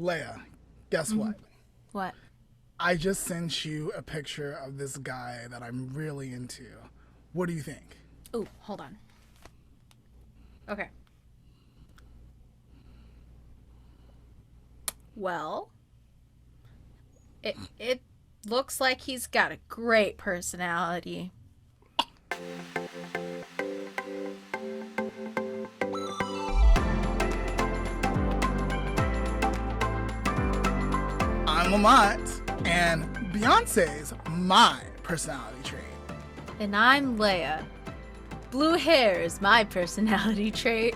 Leah, guess what? What? I just sent you a picture of this guy that I'm really into. What do you think? Oh, hold on. Okay. Well, it looks like he's got a great personality. I'm Lamont, and Beyonce's my personality trait. And I'm Leah. Blue hair is my personality trait.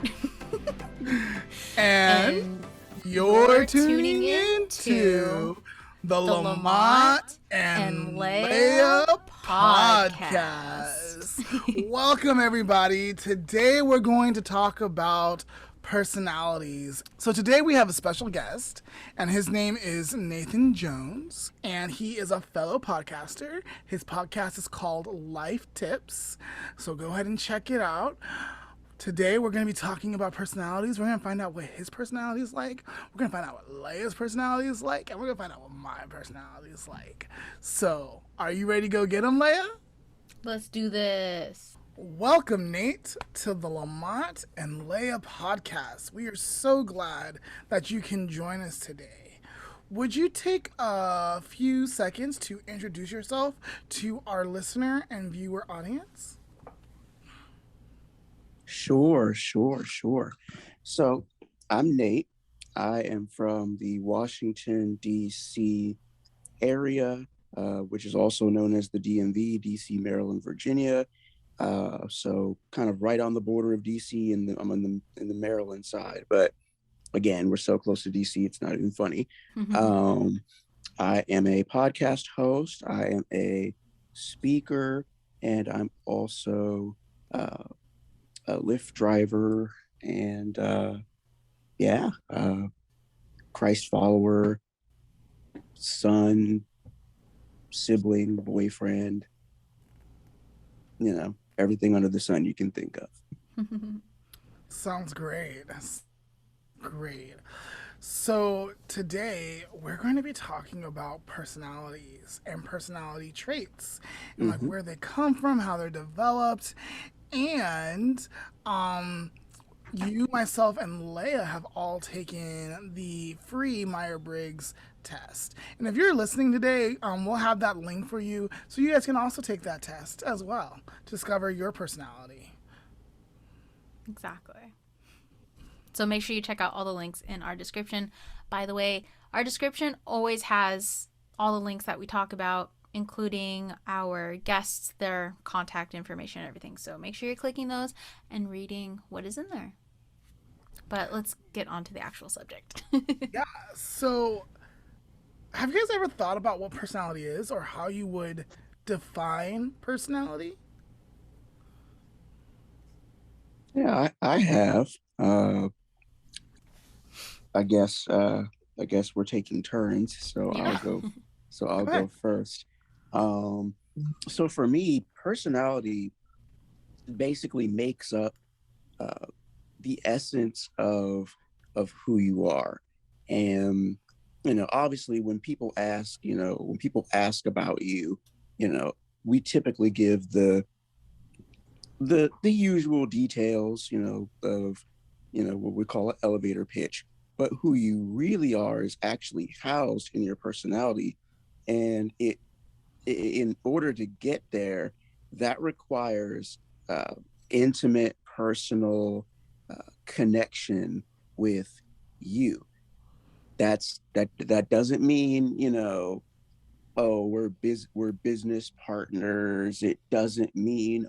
And you're tuning into the Lamont N Leah Podcast. Welcome, everybody. Today we're going to talk about personalities. So today we have a special guest, and his name is Nathan Jones, and he is a fellow podcaster. His podcast is called Life Tips, so go ahead and check it out. Today we're going to be talking about personalities. We're going to find out what his personality is like. We're going to find out what Leia's personality is like, and we're going to find out what my personality is like. So, are you ready to go get him, Leia? Let's do this. Welcome, Nate, to the Lamont and Leah Podcast. We are so glad that you can join us today. Would you take a few seconds to introduce yourself to our listener and viewer audience? Sure. So I'm Nate. I am from the Washington, D.C. area, which is also known as the DMV, D.C., Maryland, Virginia. So kind of right on the border of D.C. and I'm in the Maryland side. But again, we're so close to D.C., it's not even funny. I am a podcast host. I am a speaker, and I'm also a Lyft driver, and Christ follower, son, sibling, boyfriend, everything under the sun you can think of. Sounds great. That's great. So today we're going to be talking about personalities and personality traits and like where they come from, how they're developed, and you, myself, and Leia have all taken the free Myers-Briggs test. And if you're listening today, we'll have that link for you so you guys can also take that test as well to discover your personality. Exactly. So make sure you check out all the links in our description. By the way, our description always has all the links that we talk about, including our guests, their contact information, and everything. So make sure you're clicking those and reading what is in there. But let's get on to the actual subject. Yeah, so have you guys ever thought about what personality is or how you would define personality? Yeah, I have. I guess we're taking turns, so Yeah. I'll go first. So for me, personality basically makes up the essence of who you are. And obviously when people ask about you, we typically give the usual details, of what we call an elevator pitch. But who you really are is actually housed in your personality, and in order to get there, that requires intimate, personal connection with you. That doesn't mean oh, we're business partners. It doesn't mean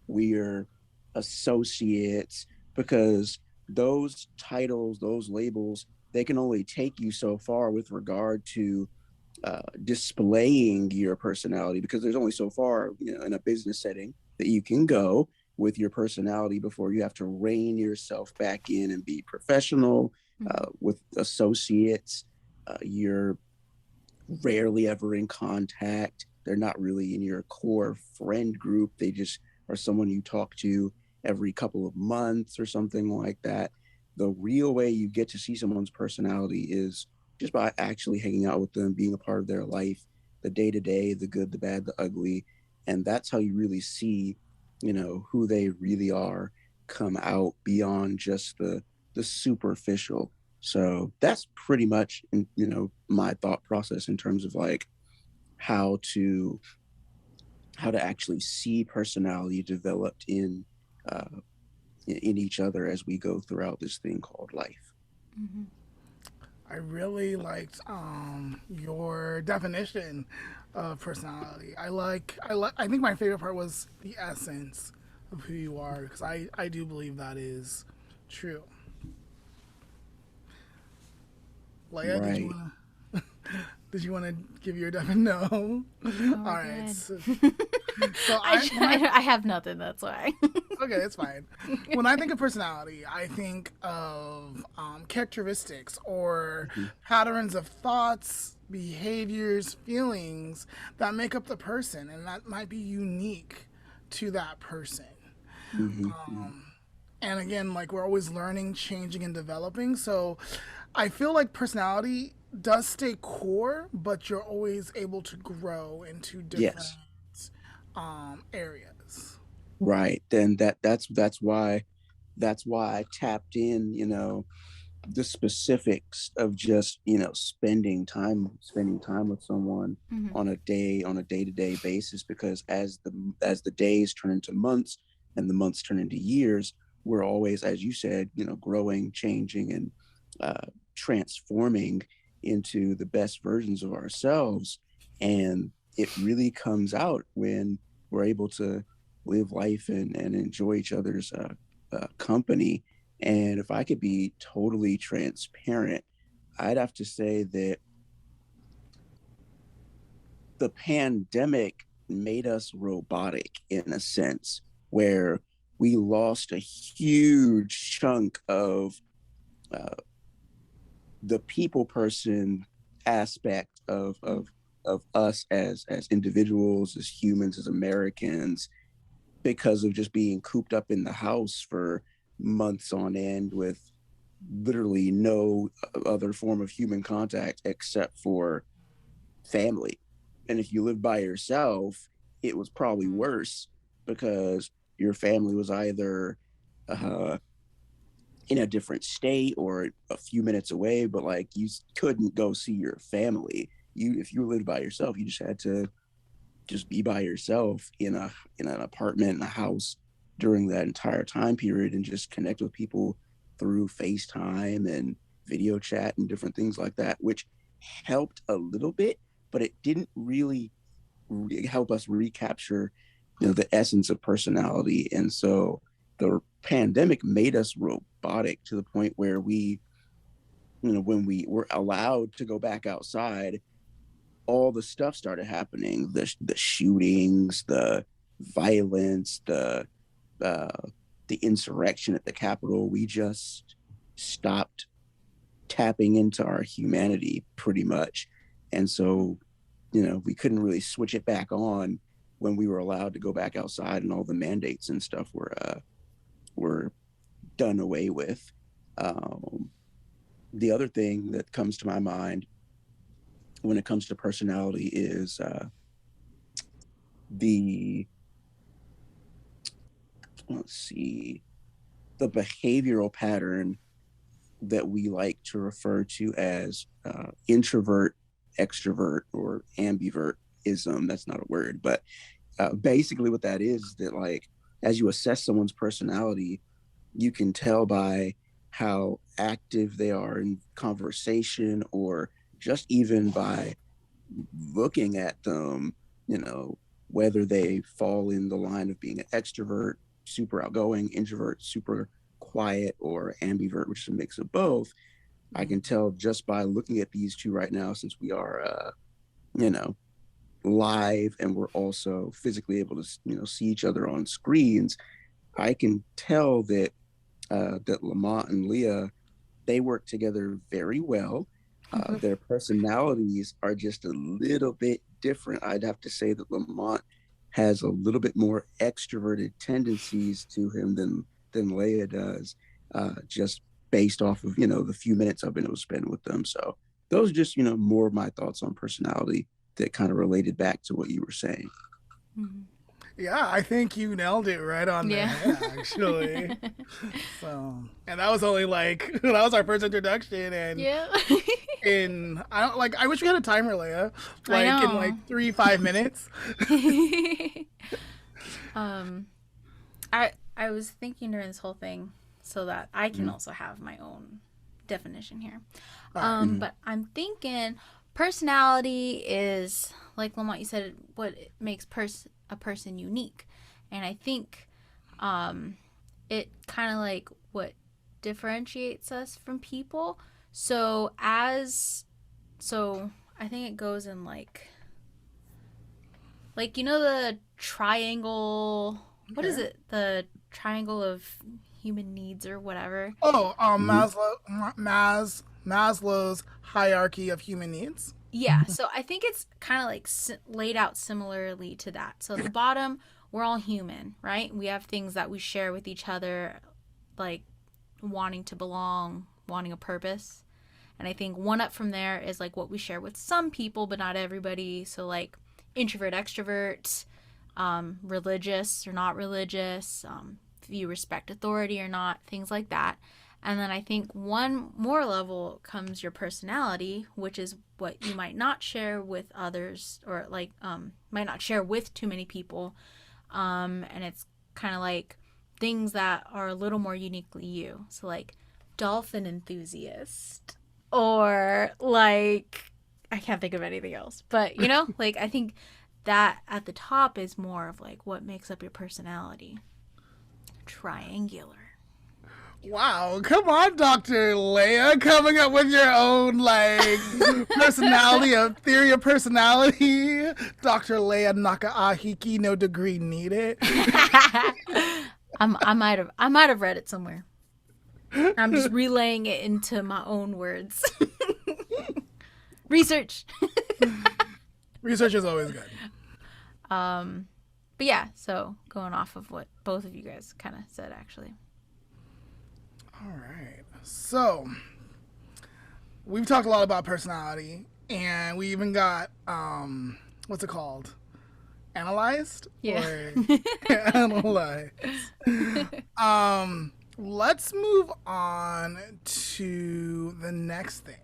we're associates, because those titles, those labels, they can only take you so far with regard to displaying your personality, because there's only so far in a business setting that you can go with your personality before you have to rein yourself back in and be professional. With associates, you're rarely ever in contact. They're not really in your core friend group. They just are someone you talk to every couple of months or something like that. the real way you get to see someone's personality is just by actually hanging out with them, being a part of their life, the day to day, the good, the bad, the ugly. And that's how you really see, who they really are come out beyond just the superficial. So that's pretty much, my thought process in terms of like how to actually see personality developed uh, in each other as we go throughout this thing called life. Mm-hmm. I really liked your definition of personality. I think my favorite part was the essence of who you are, because I do believe that is true. Leia, did you Right. wanna did you wanna give your definition? No. Oh, All right. good. So I have nothing. That's why. okay, it's fine. When I think of personality, I think of characteristics or Mhm. patterns of thoughts, behaviors, feelings that make up the person, and that might be unique to that person. Mhm. Mhm. And again, like we're always learning, changing, and developing. So I feel like personality does stay core, but you're always able to grow into different Yes. areas. Right. Then that's why I tapped in, the specifics of just, spending time with someone Hmm. on a day-to-day basis, because as the days turn into months and the months turn into years, we're always, as you said, growing, changing, and uh, transforming into the best versions of ourselves. And it really comes out when we're able to live life and enjoy each other's company. And if I could be totally transparent, I'd have to say that the pandemic made us robotic in a sense, where we lost a huge chunk of uh, the people person aspect of us as individuals, as humans, as Americans, because of just being cooped up in the house for months on end with literally no other form of human contact except for family. And if you live by yourself, it was probably worse, because your family was either uh, in a different state or a few minutes away, but like you couldn't go see your family. If you lived by yourself, you just had to just be by yourself in an apartment, in a house during that entire time period, and just connect with people through FaceTime and video chat and different things like that, which helped a little bit, but it didn't really help us recapture, the essence of personality. And so the pandemic made us robotic to the point where when we were allowed to go back outside, all the stuff started happening, the shootings, the violence, uh, the insurrection at the Capitol. We just stopped tapping into our humanity pretty much. And so, we couldn't really switch it back on when we were allowed to go back outside and all the mandates and stuff were done away with. Um, the other thing that comes to my mind when it comes to personality is the let's see the behavioral pattern that we like to refer to as introvert, extrovert, or ambivertism. That's not a word, but basically what that is that, like, as you assess someone's personality, you can tell by how active they are in conversation, or just even by looking at them, you know, whether they fall in the line of being an extrovert, super outgoing, introvert, super quiet, or ambivert, which is a mix of both. I can tell just by looking at these two right now, since we are, you know, live and we're also physically able to, see each other on screens. I can tell that Lamont and Leah, they work together very well. Their personalities are just a little bit different. I'd have to say that Lamont has a little bit more extroverted tendencies to him than Leia does. Just based off of, the few minutes I've been able to spend with them. So those are just, more of my thoughts on personality that kind of related back to what you were saying. Mm-hmm. Yeah, I think you nailed it right on the head, actually. So, and that was only that was our first introduction, and I wish we had a timer, Leah, in 3-5 minutes. I was thinking during this whole thing so that I can also have my own definition here. But I'm thinking personality is, like Lamont, you said, what makes a person unique. And I think it kind of like what differentiates us from people. So I think it goes in like the triangle, what is it? The triangle of human needs or whatever. Maslow's hierarchy of human needs. Yeah, so I think it's kind of like laid out similarly to that. So at the bottom, we're all human, right? We have things that we share with each other, like wanting to belong, wanting a purpose. And I think one up from there is like what we share with some people, but not everybody. So like introvert, extrovert, religious or not religious, if you respect authority or not, things like that. And then I think one more level comes your personality, which is what you might not share with others, or might not share with too many people. And it's kind of like things that are a little more uniquely you. So like dolphin enthusiast, or like, I can't think of anything else, but I think that at the top is more of like what makes up your personality. Triangular. Wow, come on, Dr. Leah, coming up with your own theory of personality. Dr. Leah Nakaahiki, no degree needed. I might have read it somewhere. I'm just relaying it into my own words. Research. Research is always good. But yeah, so going off of what both of you guys kind of said, actually. All right. So we've talked a lot about personality, and we even got what's it called? Analyzed? Yeah. Analyzed. Let's move on to the next thing.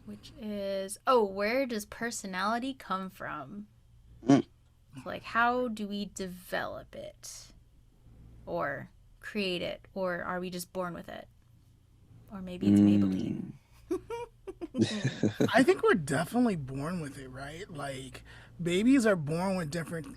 Which is, where does personality come from? Like, how do we develop it? Or create it? Or are we just born with it? Or maybe it's Maybelline. I think we're definitely born with it, right? Like, babies are born with different,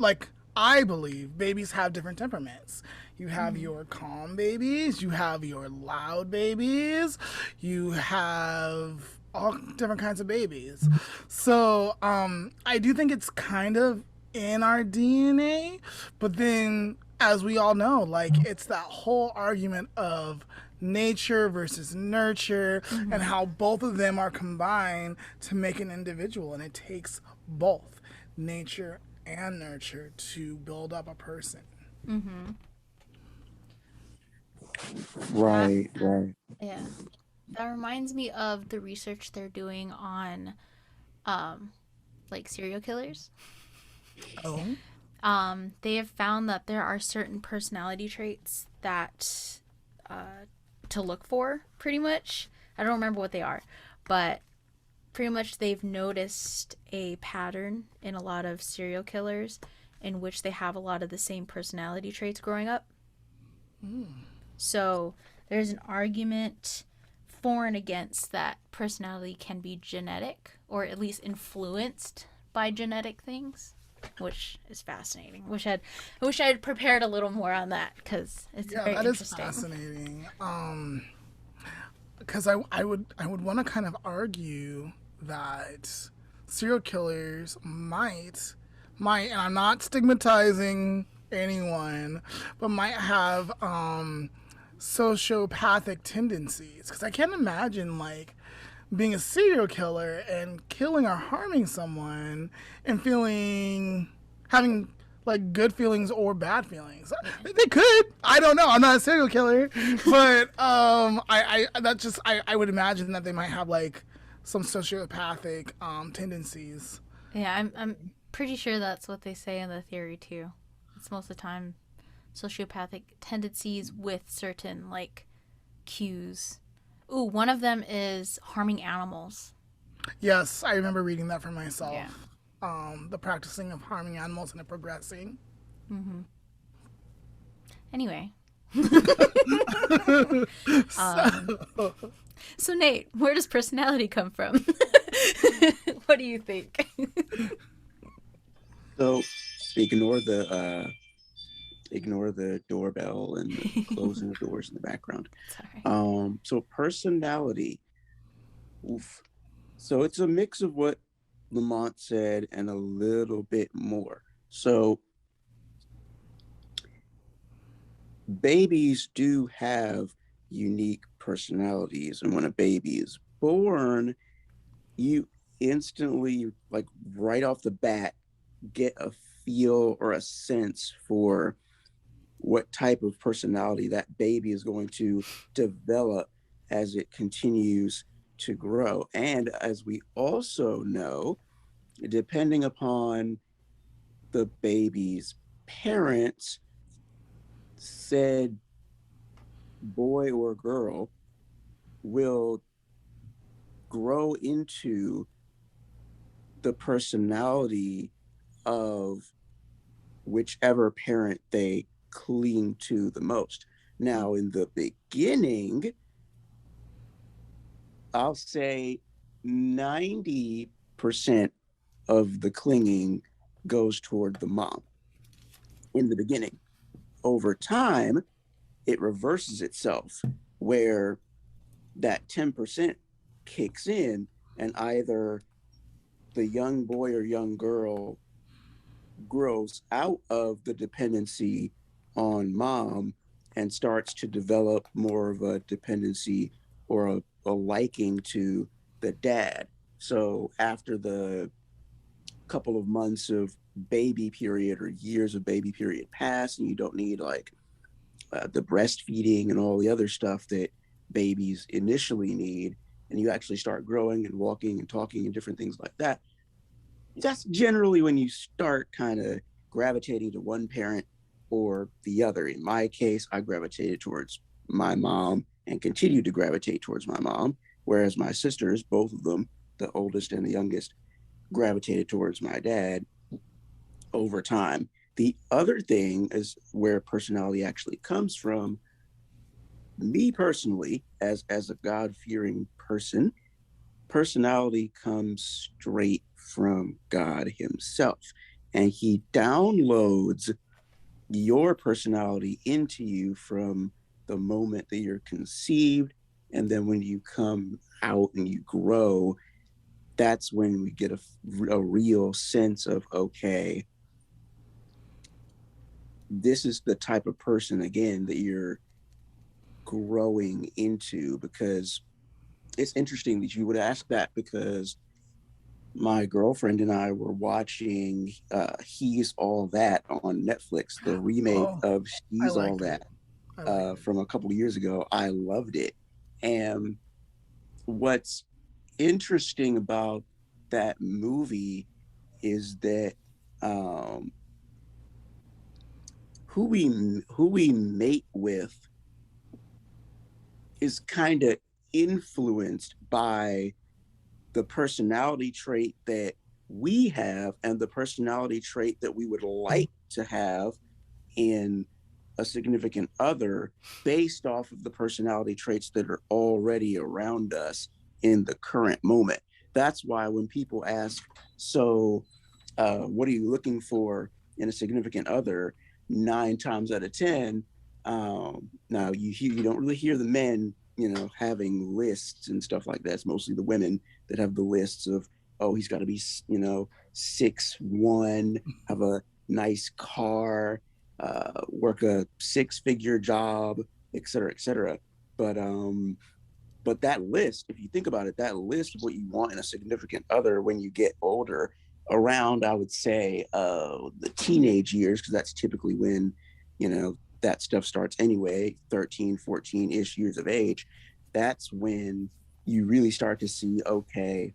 I believe babies have different temperaments. You have your calm babies, you have your loud babies, you have all different kinds of babies. So I do think it's kind of in our DNA, but then as we all know, it's that whole argument of nature versus nurture, and how both of them are combined to make an individual, and it takes both nature and nurture to build up a person. Right. Yeah. That reminds me of the research they're doing on serial killers. They have found that there are certain personality traits that to look for, pretty much. I don't remember what they are, but pretty much they've noticed a pattern in a lot of serial killers in which they have a lot of the same personality traits growing up. So there's an argument for and against that personality can be genetic, or at least influenced by genetic things, which is fascinating. I wish I had prepared a little more on that, because it's very interesting. That is fascinating. Because I would want to kind of argue that serial killers might, and I'm not stigmatizing anyone, but might have sociopathic tendencies. Because I can't imagine being a serial killer and killing or harming someone and having like good feelings or bad feelings. They could. I don't know. I'm not a serial killer, but I would imagine that they might have like some sociopathic tendencies. Yeah, I'm pretty sure that's what they say in the theory too. It's most of the time sociopathic tendencies with certain like cues. Ooh, one of them is harming animals. Yes, I remember reading that for myself. Yeah. The practicing of harming animals and it progressing. Mm-hmm. Anyway. So Nate, where does personality come from? What do you think? So ignore the doorbell and the closing the doors in the background. Sorry. So personality. Oof. So it's a mix of what Lamont said and a little bit more. So babies do have unique personalities, and when a baby is born, you instantly, like right off the bat, get a feel or a sense for what type of personality that baby is going to develop as it continues to grow. And as we also know, depending upon the baby's parents, said boy or girl will grow into the personality of whichever parent they cling to the most. Now, in the beginning, I'll say 90% of the clinging goes toward the mom in the beginning. Over time, it reverses itself where that 10% kicks in, and either the young boy or young girl grows out of the dependency on mom and starts to develop more of a dependency or a liking to the dad. So after the couple of months of baby period or years of baby period pass, and you don't need like the breastfeeding and all the other stuff that babies initially need, and you actually start growing and walking and talking and different things like that, that's generally when you start kind of gravitating to one parent or the other. In my case, I gravitated towards my mom and continue to gravitate towards my mom, whereas my sisters, both of them, the oldest and the youngest, gravitated towards my dad over time. The other thing is where personality actually comes from. Me personally, as a God-fearing person, personality comes straight from God himself, and he downloads your personality into you from the moment that you're conceived. And then when you come out and you grow, that's when we get a real sense of, okay, this is the type of person again that you're growing into. Because it's interesting that you would ask that, because my girlfriend and I were watching He's All That on Netflix, the remake Oh, of I She's All liked That it. from a couple of years ago. I loved it. And what's interesting about that movie is that um, who we mate with is kind of influenced by the personality trait that we have and the personality trait that we would like to have in a significant other, based off of the personality traits that are already around us in the current moment. That's why when people ask, so what are you looking for in a significant other, 9 times out of 10, now you don't really hear the men, having lists and stuff like that. It's mostly the women that have the lists of, oh, he's got to be, 6'1", have a nice car, work a 6-figure job, et cetera, et cetera. But that list, if you think about it, that list of what you want in a significant other when you get older, around, I would say, the teenage years, because that's typically when, that stuff starts anyway, 13, 14-ish years of age. That's when you really start to see, okay,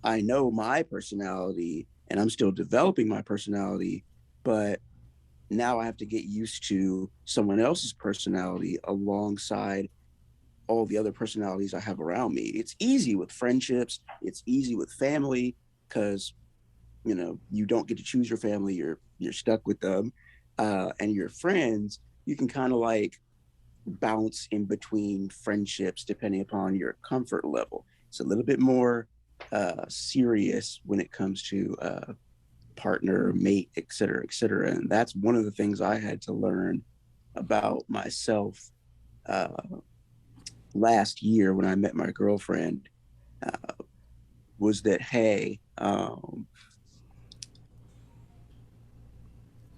I know my personality and I'm still developing my personality, but now I have to get used to someone else's personality alongside all the other personalities I have around me. It's easy with friendships, it's easy with family, because you don't get to choose your family, you're stuck with them. And your friends, you can kind of like bounce in between friendships depending upon your comfort level. It's a little bit more serious when it comes to partner, mate, et cetera, et cetera. And that's one of the things I had to learn about myself last year when I met my girlfriend, was that, hey,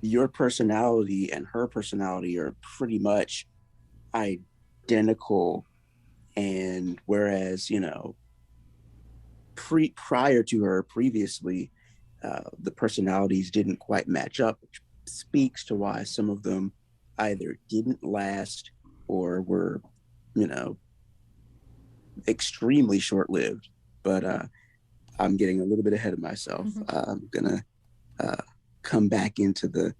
your personality and her personality are pretty much identical. And whereas, prior to her previously, the personalities didn't quite match up, which speaks to why some of them either didn't last or were, extremely short-lived. But I'm getting a little bit ahead of myself. I'm gonna come back into the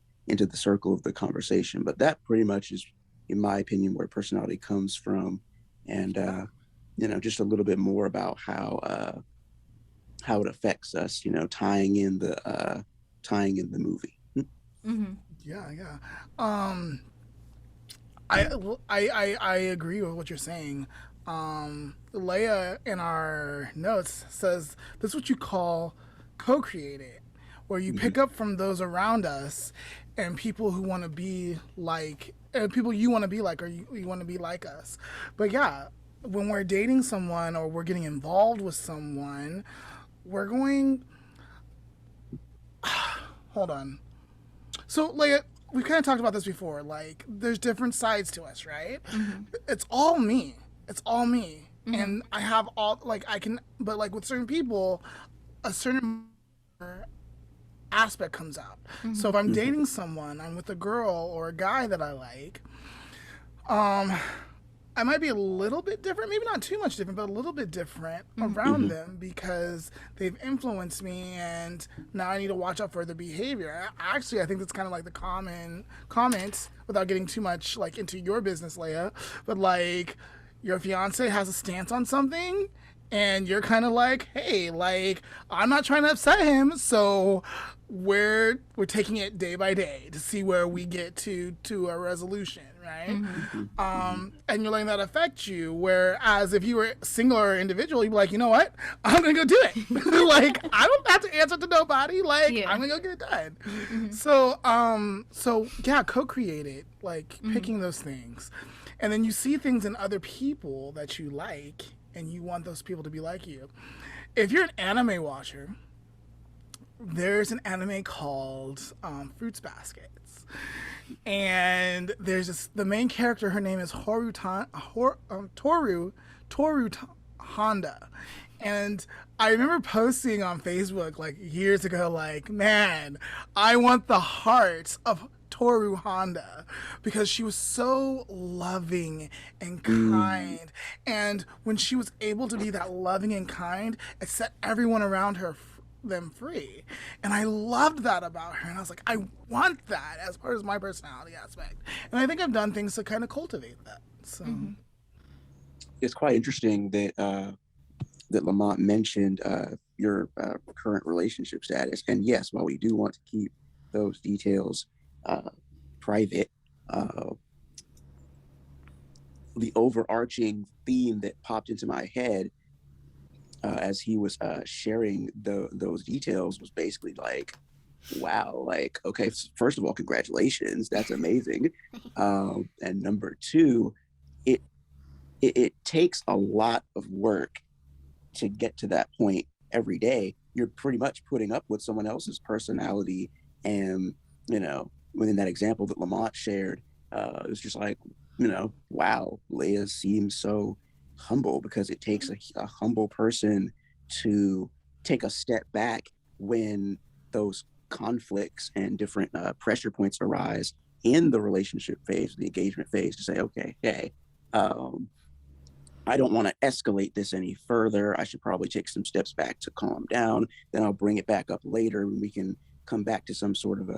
circle of the conversation. But that pretty much is, in my opinion, where personality comes from, and just a little bit more about how it affects us. Tying in the movie. Mm-hmm. Yeah. I agree with what you're saying. Leah in our notes says this is what you call co-created, where you pick up from those around us and people who want to be like, people you want to be like, or you want to be like us. But yeah, when we're dating someone or we're getting involved with someone, we're going. Hold on. So, Leah, we kind of talked about this before. Like, there's different sides to us, right? Mm-hmm. It's all me. Mm-hmm. And I have all, like, I can, but like with certain people, a certain aspect comes out. Mm-hmm. So if I'm dating someone, I'm with a girl or a guy that I like, I might be a little bit different, maybe not too much different, but a little bit different around them because they've influenced me, and now I need to watch out for their behavior. Actually, I think that's kind of like the common comment, without getting too much like into your business, Leah, but like your fiance has a stance on something, and you're kind of like, hey, like, I'm not trying to upset him, so we're taking it day by day to see where we get to a resolution, right? Mm-hmm. And you're letting that affect you, whereas if you were single or individual, you'd be like, you know what, I'm gonna go do it. Like, I don't have to answer to nobody, like, I'm gonna go get it done. Mm-hmm. So yeah, co-created, like picking those things, and then you see things in other people that you like, and you want those people to be like you. If you're an anime watcher, there's an anime called Fruits Baskets. And there's the main character, her name is Toru Honda. And I remember posting on Facebook like years ago, like, man, I want the heart of Toru Honda, because she was so loving and kind. And when she was able to be that loving and kind, it set everyone around her them free. And I loved that about her. And I was like, I want that as part of my personality aspect. And I think I've done things to kind of cultivate that. So it's quite interesting that that Lamont mentioned your current relationship status. And yes, while we do want to keep those details private, the overarching theme that popped into my head as he was sharing those details was basically like, wow, like, okay, first of all, congratulations, that's amazing. And number two, it takes a lot of work to get to that point every day. You're pretty much putting up with someone else's personality. And, within that example that Lamont shared, it was just like, wow, Leah seems so humble, because it takes a humble person to take a step back when those conflicts and different pressure points arise in the relationship phase, the engagement phase, to say, okay, hey, I don't want to escalate this any further. I should probably take some steps back to calm down. Then I'll bring it back up later and we can come back to some sort of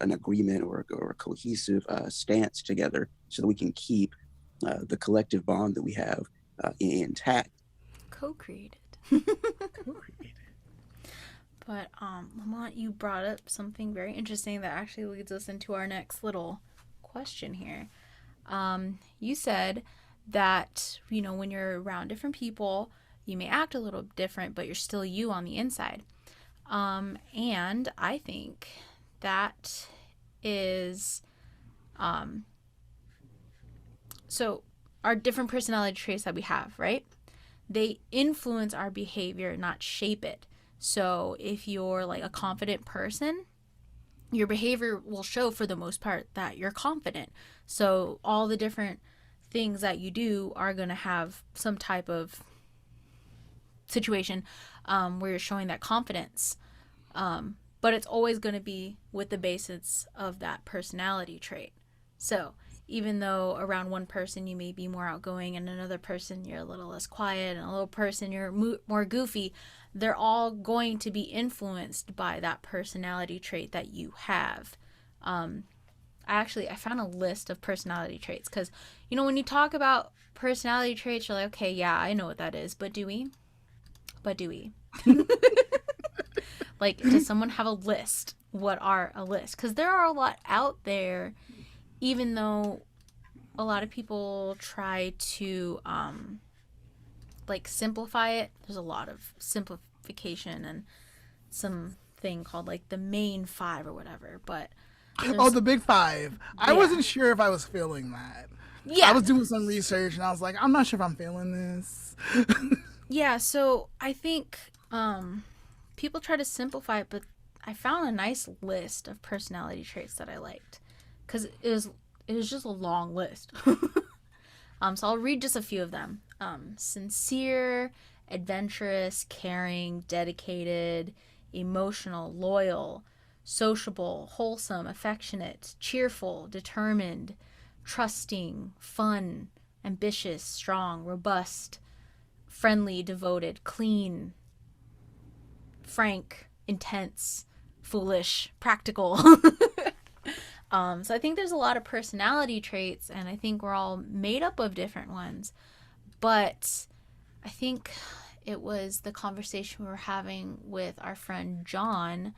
an agreement or a cohesive stance together so that we can keep the collective bond that we have intact. Co-created. Co-created. But Lamont, you brought up something very interesting that actually leads us into our next little question here. You said that, you know, when you're around different people, you may act a little different, but you're still you on the inside. And I think that is, so our different personality traits that we have, right? They influence our behavior, not shape it. So if you're like a confident person, your behavior will show for the most part that you're confident. So all the different things that you do are going to have some type of situation where you're showing that confidence. But it's always going to be with the basis of that personality trait. So even though around one person you may be more outgoing and another person you're a little less quiet and a little person you're more goofy, they're all going to be influenced by that personality trait that you have. I found a list of personality traits because, you know, when you talk about personality traits, you're like, okay, yeah, I know what that is, but do we? Like, does someone have a list? What are a list? Because there are a lot out there, even though a lot of people try to, like, simplify it. There's a lot of simplification and something called, like, the main 5 or whatever, but... Oh, the big 5. I Yeah. wasn't sure if I was feeling that. Yeah. I was doing some research and I was like, I'm not sure if I'm feeling this. Yeah, so I think people try to simplify it, but I found a nice list of personality traits that I liked because it was just a long list. So I'll read just a few of them. Sincere, adventurous, caring, dedicated, emotional, loyal, sociable, wholesome, affectionate, cheerful, determined, trusting, fun, ambitious, strong, robust, friendly, devoted, clean, frank, intense, foolish, practical. So I think there's a lot of personality traits, and I think we're all made up of different ones. But I think it was the conversation we were having with our friend John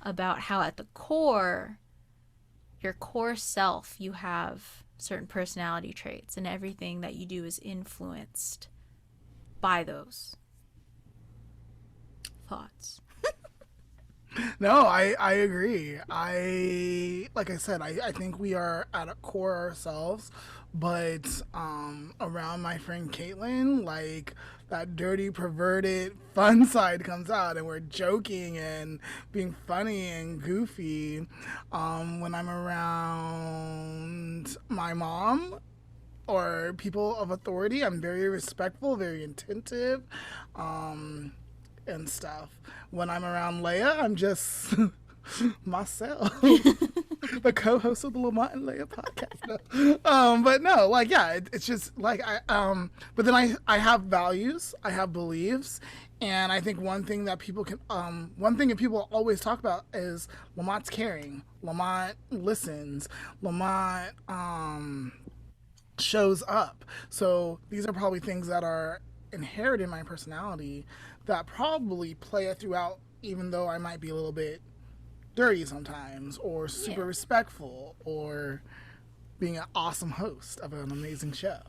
about how at the core, your core self, you have certain personality traits, and everything that you do is influenced by those thoughts. No, I agree. Like I said, I think we are at a core ourselves, but around my friend Caitlin, like that dirty, perverted, fun side comes out, and we're joking and being funny and goofy. When I'm around my mom or people of authority, I'm very respectful, very attentive. And stuff. When I'm around Leah, I'm just myself, the co-host of the Lamont N Leah Podcast. But no, like, yeah, it's just like but then I have values, I have beliefs, and I think one thing that people always talk about is Lamont's caring, Lamont listens, Lamont shows up. So these are probably things that are inherent in my personality that probably play it throughout, even though I might be a little bit dirty sometimes, or super respectful, or being an awesome host of an amazing show.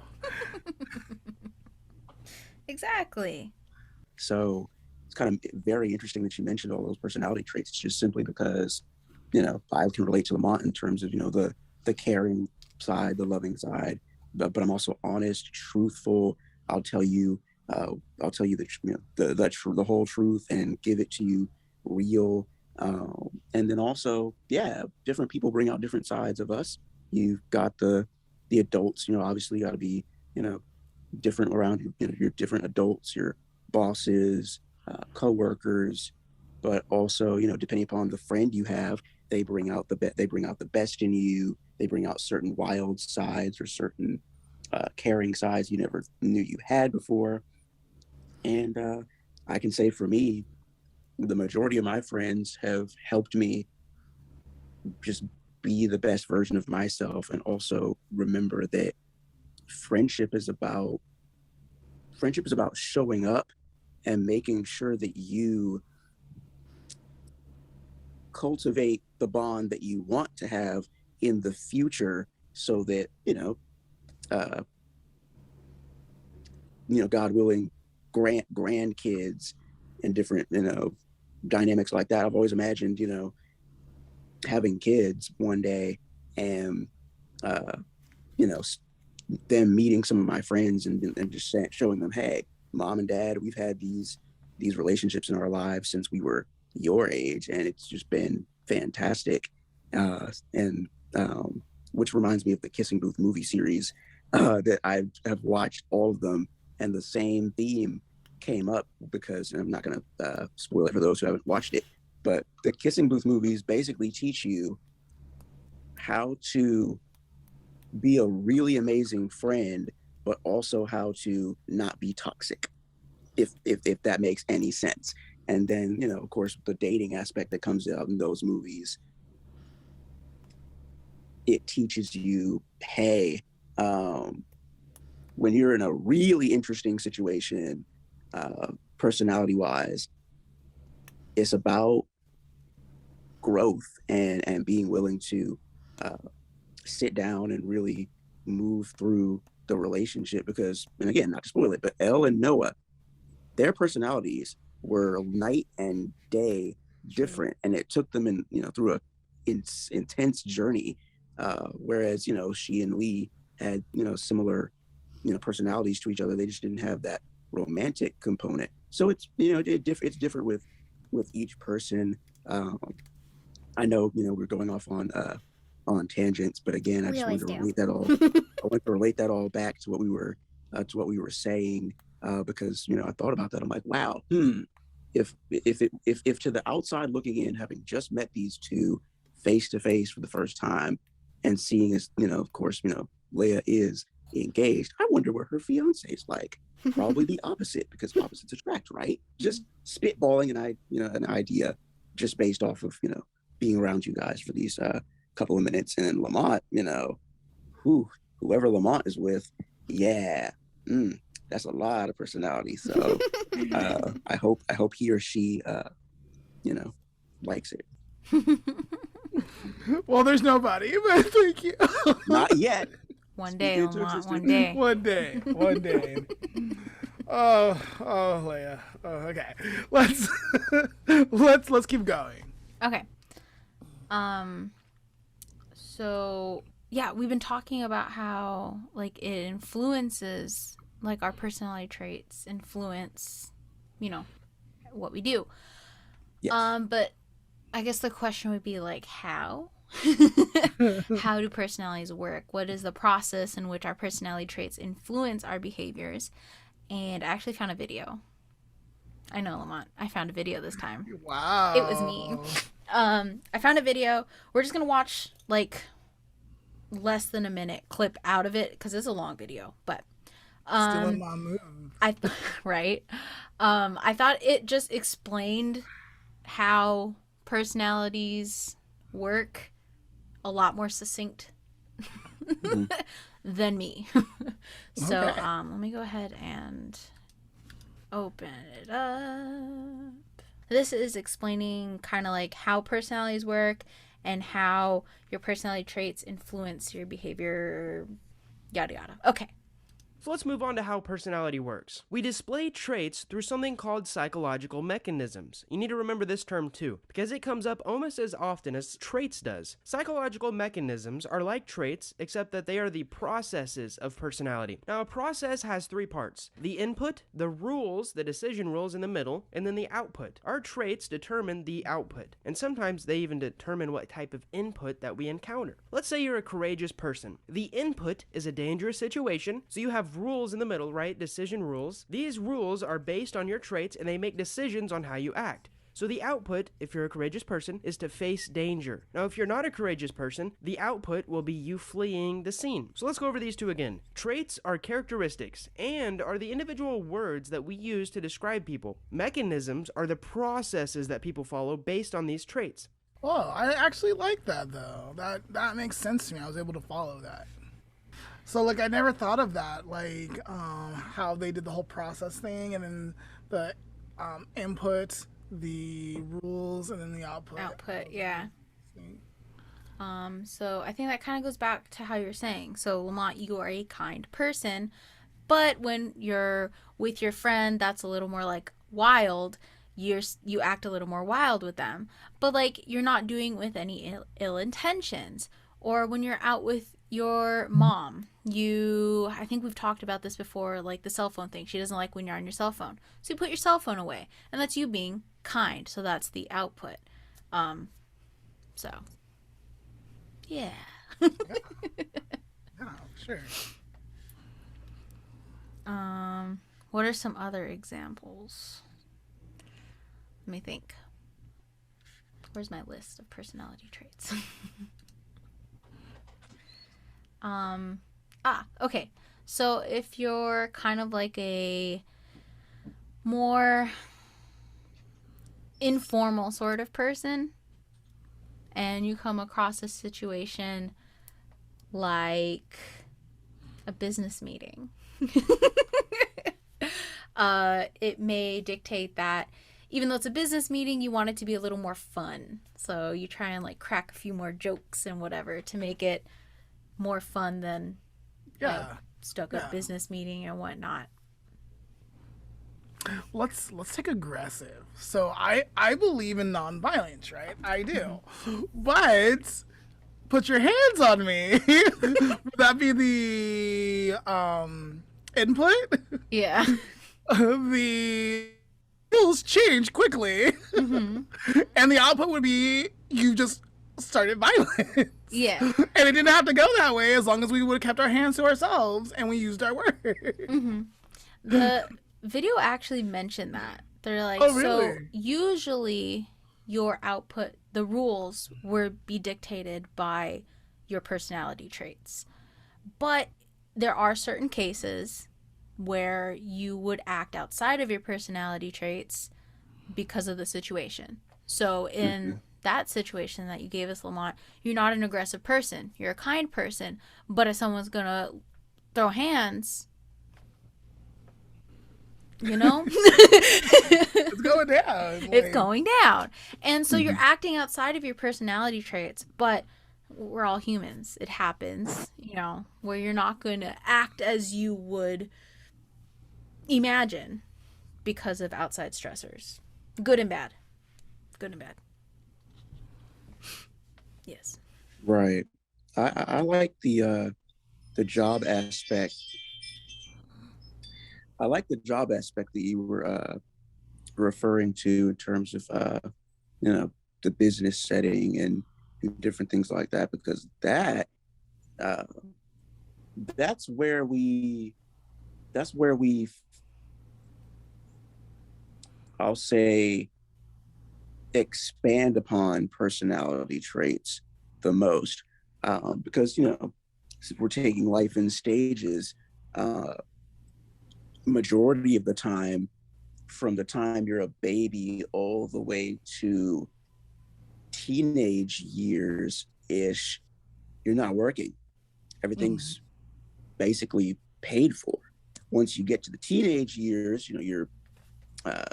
Exactly. So it's kind of very interesting that you mentioned all those personality traits, just simply because, you know, I can relate to Lamont in terms of, you know, the caring side, the loving side, but I'm also honest, truthful. I'll tell you the whole truth and give it to you real. And then also, yeah, different people bring out different sides of us. You've got the adults, you know, obviously you got to be, you know, different around you know, your different adults, your bosses, co-workers, but also, depending upon the friend you have, they bring out the best in you. They bring out certain wild sides or certain caring sides you never knew you had before. And I can say for me, the majority of my friends have helped me just be the best version of myself, and also remember that friendship is about showing up and making sure that you cultivate the bond that you want to have in the future, so that God willing, grandkids and different dynamics like that. I've always imagined having kids one day, and them meeting some of my friends, and just showing them, hey, mom and dad, we've had these relationships in our lives since we were your age, and it's just been fantastic. And which reminds me of the Kissing Booth movie series that I have watched all of them, and the same theme came up, because, and I'm not going to spoil it for those who haven't watched it, but the Kissing Booth movies basically teach you how to be a really amazing friend, but also how to not be toxic, if that makes any sense. And then, of course, the dating aspect that comes out in those movies, it teaches you, hey, when you're in a really interesting situation, personality wise, it's about growth and being willing to sit down and really move through the relationship. Because, and again, not to spoil it, but Elle and Noah, their personalities were night and day different, and it took them through a intense journey, whereas she and Lee had similar personalities to each other. They just didn't have that romantic component. So it's it's different with each person. I know we're going off on tangents, but again, I just wanted to relate that all. I want to relate that all back to what we were saying, because I thought about that. I'm like, wow, if to the outside looking in, having just met these two face to face for the first time, and seeing as of course Leah is engaged, I wonder what her fiance is like. Probably the opposite, because opposites attract, right? Just spitballing an idea just based off of being around you guys for these couple of minutes. And then Lamont, whoever Lamont is with, that's a lot of personality. So I hope he or she likes it. Well, there's nobody, but thank you. Not yet. One day, Lamont, one day. One day. Oh, Leah. Oh, okay. Let's keep going. Okay. So yeah, we've been talking about how it influences, our personality traits influence, what we do. Yes. But I guess the question would be how? How do personalities work? What is the process in which our personality traits influence our behaviors? And I actually found a video. I know, Lamont. I found a video this time. Wow. It was me. I found a video. We're just going to watch less than a minute clip out of it, because it's a long video. But still in my mood. Right. I thought it just explained how personalities work a lot more succinct than me. So Okay. let me go ahead and open it up. This is explaining kind of how personalities work and how your personality traits influence your behavior, yada yada. Okay. So let's move on to how personality works. We display traits through something called psychological mechanisms. You need to remember this term too, because it comes up almost as often as traits does. Psychological mechanisms are like traits, except that they are the processes of personality. Now, a process has three parts: the input, the rules, the decision rules in the middle, and then the output. Our traits determine the output, and sometimes they even determine what type of input that we encounter. Let's say you're a courageous person. The input is a dangerous situation, so you have rules in the middle, right? Decision rules. These rules are based on your traits, and they make decisions on how you act. So the output, if you're a courageous person, is to face danger. Now, if you're not a courageous person, the output will be you fleeing the scene. So let's go over these two again. Traits are characteristics and are the individual words that we use to describe people. Mechanisms are the processes that people follow based on these traits. Well, I actually like that though. That makes sense to me. I was able to follow that. So like I never thought of that, like how they did the whole process thing, and then the input, the rules, and then the output. Output, yeah. So I think that kind of goes back to how you're saying. So Lamont, you are a kind person, but when you're with your friend, that's a little more like wild. You act a little more wild with them, but like you're not doing with any ill intentions. Or when you're out with your mom, I think we've talked about this before, like the cell phone thing. She doesn't like when you're on your cell phone, so you put your cell phone away, and that's you being kind. So that's the output. So yeah. Yeah, sure. What are some other examples? Let me think. Where's my list of personality traits? Okay. So if you're kind of like a more informal sort of person and you come across a situation like a business meeting, it may dictate that even though it's a business meeting, you want it to be a little more fun. So you try and like crack a few more jokes and whatever to make it more fun than a stuck-up business meeting and whatnot. Let's take aggressive. So I believe in nonviolence, right? I do. But put your hands on me. Would that be the input? Yeah. The rules change quickly. Mm-hmm. And the output would be you just started violence. Yeah. And it didn't have to go that way as long as we would have kept our hands to ourselves and we used our words. Mm-hmm. The video actually mentioned that. They're like, oh, really? So usually your output, the rules would be dictated by your personality traits. But there are certain cases where you would act outside of your personality traits because of the situation. So in that situation that you gave us, Lamont, you're not an aggressive person. You're a kind person. But if someone's going to throw hands, you know? It's going down. Like... It's going down. And so you're acting outside of your personality traits, but we're all humans. It happens, you know, where you're not going to act as you would imagine because of outside stressors. Good and bad. Good and bad. Yes. Right. I like the job aspect. I like the job aspect that you were referring to in terms of the business setting and different things like that, because that's where we I'll say expand upon personality traits the most, because we're taking life in stages. Majority of the time, from the time you're a baby all the way to teenage years ish, you're not working. Everything's basically paid for. Once you get to the teenage years, you're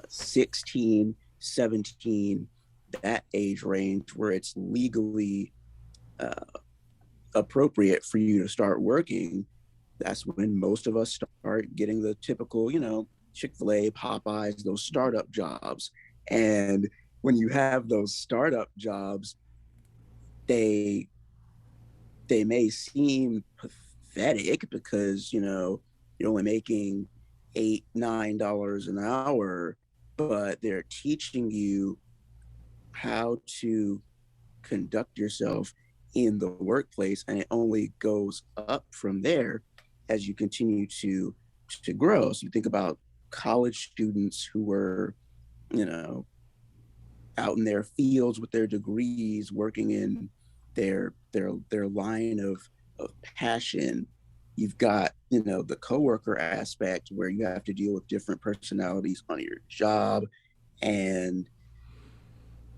16, 17, that age range where it's legally appropriate for you to start working. That's when most of us start getting the typical, Chick-fil-A, Popeyes, those startup jobs. And when you have those startup jobs, they may seem pathetic because, you're only making $8, $9 an hour, but they're teaching you how to conduct yourself in the workplace, and it only goes up from there as you continue to grow. So you think about college students who were, out in their fields with their degrees, working in their line of passion. You've got, you know, the coworker aspect where you have to deal with different personalities on your job, and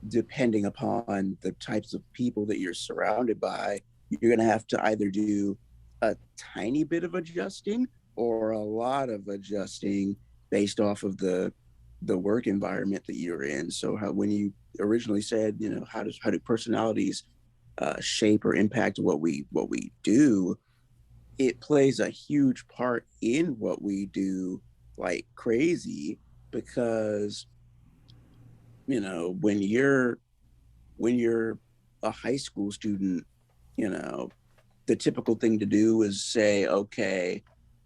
depending upon the types of people that you're surrounded by, you're going to have to either do a tiny bit of adjusting or a lot of adjusting based off of the work environment that you're in. So when you originally said, you know, how do personalities shape or impact what we do, it plays a huge part in what we do like crazy, because, you know, when you're a high school student, you know, the typical thing to do is say, okay,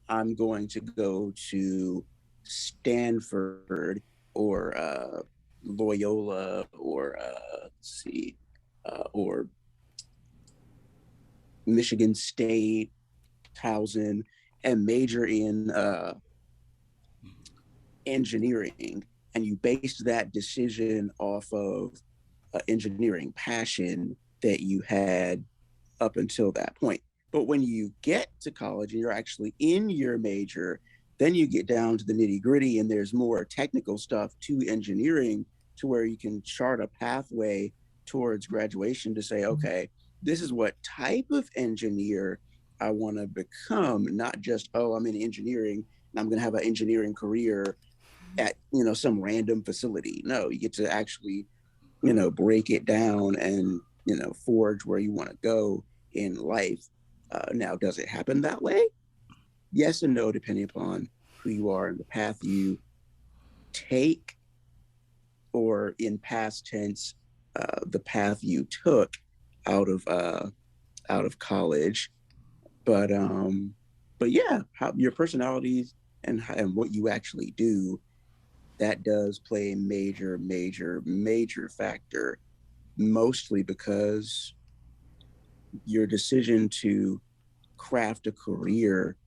I'm going to go to Stanford or Loyola or or Michigan State, Towson, and major in engineering. And you based that decision off of engineering passion that you had up until that point. But when you get to college and you're actually in your major, then you get down to the nitty gritty, and there's more technical stuff to engineering, to where you can chart a pathway towards graduation to say, okay, this is what type of engineer I want to become, not just, oh, I'm in engineering and I'm going to have an engineering career at, you know, some random facility. No, you get to actually, you know, break it down and, you know, forge where you want to go in life. Now, does it happen that way? Yes and no, depending upon who you are and the path you take, or in past tense, the path you took out of college. But yeah, how your personalities and what you actually do, that does play a major factor, mostly because your decision to craft a career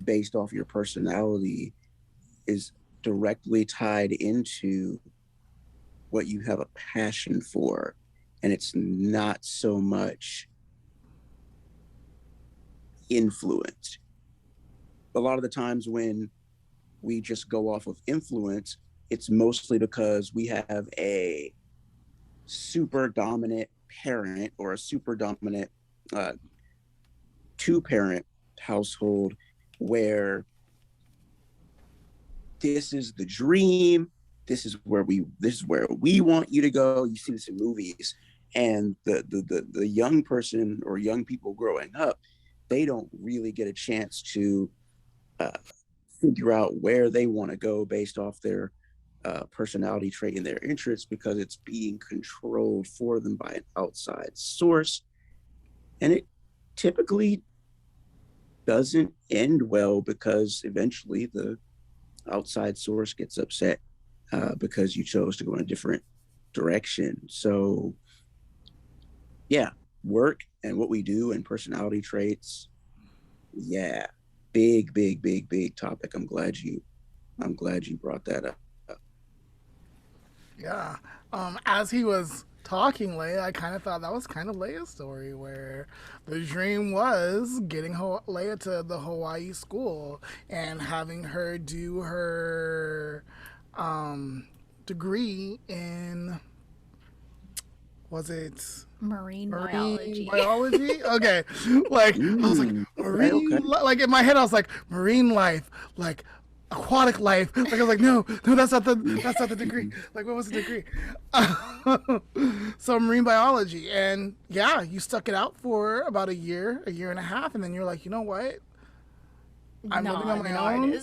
based off your personality is directly tied into what you have a passion for. And it's not so much influence. A lot of the times when we just go off of influence, it's mostly because we have a super dominant parent or a super dominant two-parent household where this is the dream, this is where we want you to go. You see this in movies, and the young person or young people growing up, they don't really get a chance to figure out where they want to go based off their personality trait and their interests, because it's being controlled for them by an outside source. And it typically doesn't end well, because eventually the outside source gets upset because you chose to go in a different direction. So yeah, work and what we do and personality traits, yeah, big topic. I'm glad you brought that up. Yeah. As he was talking, Leah, I kind of thought that was kind of Leia's story, where the dream was getting Leah to the Hawaii school and having her do her degree in, was it Marine biology? biology. Okay. Like, I was like, marine, like in my head, I was like, marine life, like aquatic life. Like, I was like, no, that's not the degree. Like, what was the degree? So marine biology. And yeah, you stuck it out for about a year and a half. And then you're like, you know what? I'm living on my own.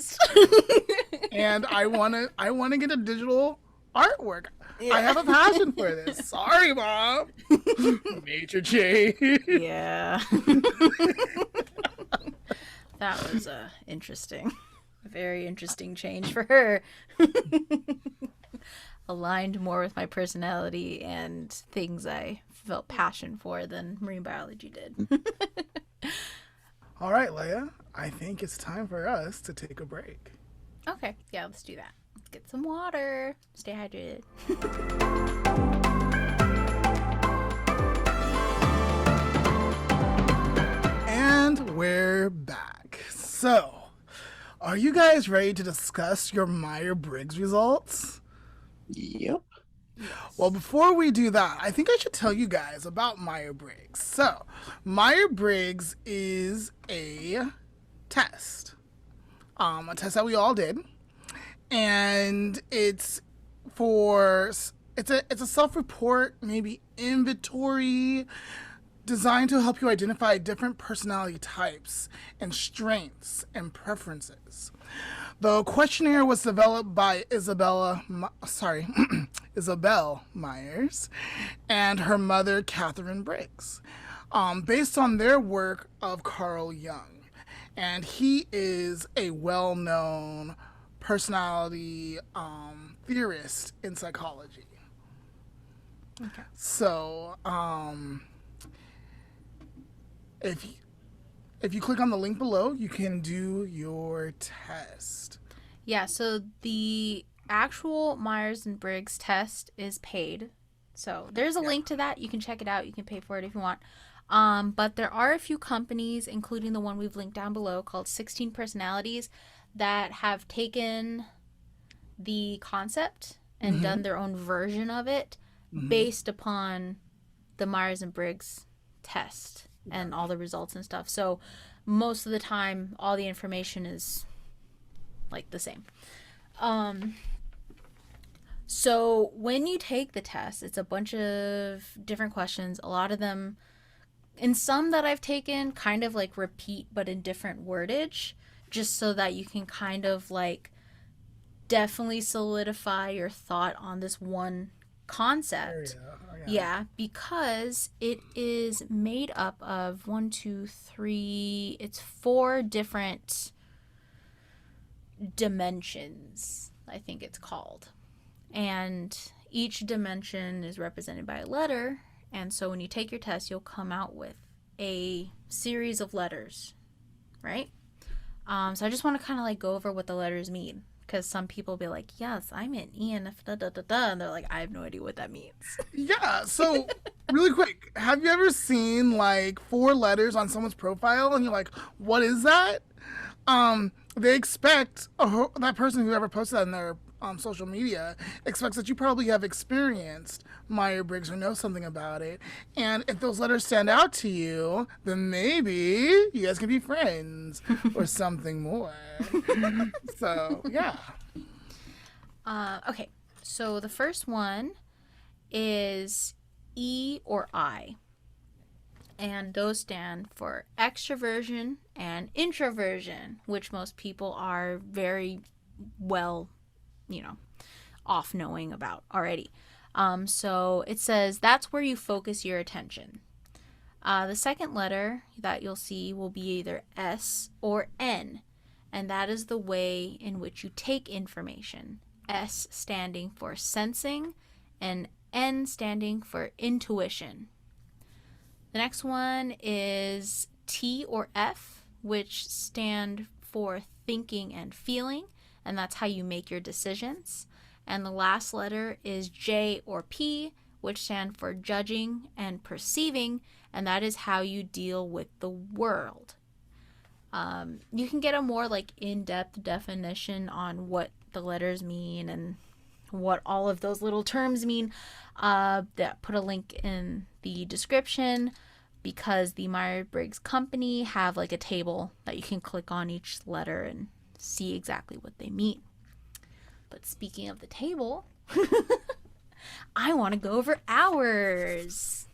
And I want to get a digital artwork. Yeah. I have a passion for this. Sorry, Mom. Major change. Yeah. That was interesting. A very interesting change for her. Aligned more with my personality and things I felt passion for than marine biology did. All right, Leah. I think it's time for us to take a break. Okay. Yeah, let's do that. get some water. Stay hydrated. And we're back. So, are you guys ready to discuss your Myers-Briggs results? Yep. Well, before we do that, I think I should tell you guys about Myers-Briggs. So, Myers-Briggs is a test that we all did, and it's a self-report, maybe inventory, designed to help you identify different personality types and strengths and preferences. The questionnaire was developed by Isabel Myers and her mother, Catherine Briggs, based on their work of Carl Jung. And he is a well-known personality theorist in psychology. Okay. So, if you click on the link below, you can do your test. Yeah, so the actual Myers-Briggs test is paid. So there's a link to that. You can check it out. You can pay for it if you want. But there are a few companies, including the one we've linked down below called 16 Personalities, that have taken the concept and done their own version of it based upon the Myers-Briggs test and all the results and stuff. So most of the time, all the information is like the same. So when you take the test, it's a bunch of different questions. A lot of them, in some that I've taken, kind of like repeat but in different wordage, just so that you can kind of like definitely solidify your thought on this one concept. Yeah, because it is made up of 4 different dimensions, I think it's called. And each dimension is represented by a letter. And so when you take your test, you'll come out with a series of letters, right? So I just want to kind of like go over what the letters mean. Because some people be like, yes, I'm an ENF, and they're like, I have no idea what that means. Yeah, so really quick, have you ever seen like 4 letters on someone's profile and you're like, what is that? They expect that person, whoever posted that in their social media, expects that you probably have experienced Myers-Briggs or know something about it. And if those letters stand out to you, then maybe you guys can be friends or something more. So, yeah. Okay, so the first one is E or I. And those stand for extroversion and introversion, which most people are very well, off knowing about already. So it says that's where you focus your attention. The second letter that you'll see will be either S or N, and that is the way in which you take information. S standing for sensing and N standing for intuition. The next one is T or F, which stand for thinking and feeling, and that's how you make your decisions. And the last letter is J or P, which stand for judging and perceiving, and that is how you deal with the world. You can get a more like in-depth definition on what the letters mean and what all of those little terms mean. That put a link in the description, because the Myers-Briggs company have like a table that you can click on each letter and see exactly what they mean. But speaking of the table, I want to go over ours.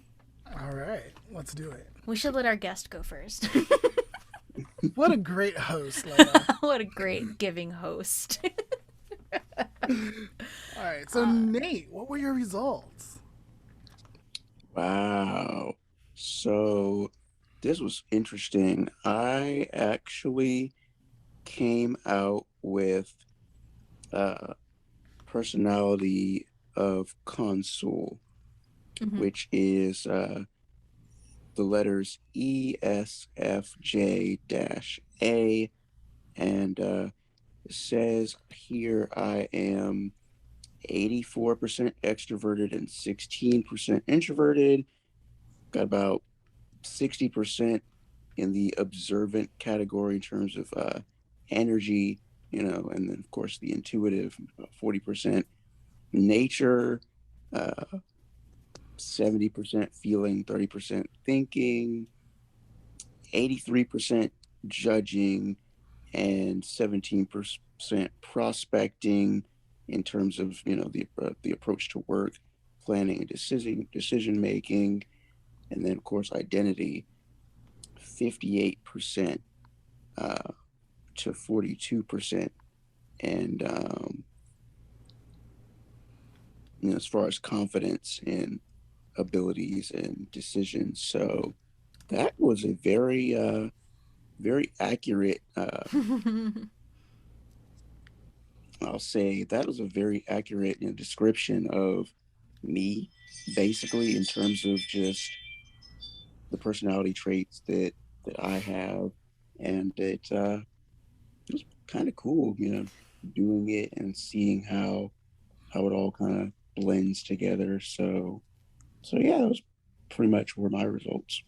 All right, let's do it. We should let our guest go first. What a great host, Leah. What a great giving host. All right, so Nate, what were your results? Wow. So this was interesting. I actually came out with personality of Consul, which is the letters ESFJ-A, and It says here I am 84% extroverted and 16% introverted. Got about 60% in the observant category in terms of energy, and then of course the intuitive, 40% nature, uh, 70% feeling, 30% thinking, 83% judging, and 17% prospecting in terms of the approach to work, planning and decision making, and then of course identity, 58% to 42%, and as far as confidence and abilities and decisions. So that was a very accurate. I'll say that was a very accurate description of me, basically, in terms of just the personality traits that I have, and it was kind of cool, doing it and seeing how it all kind of blends together. So yeah, that was pretty much were my results.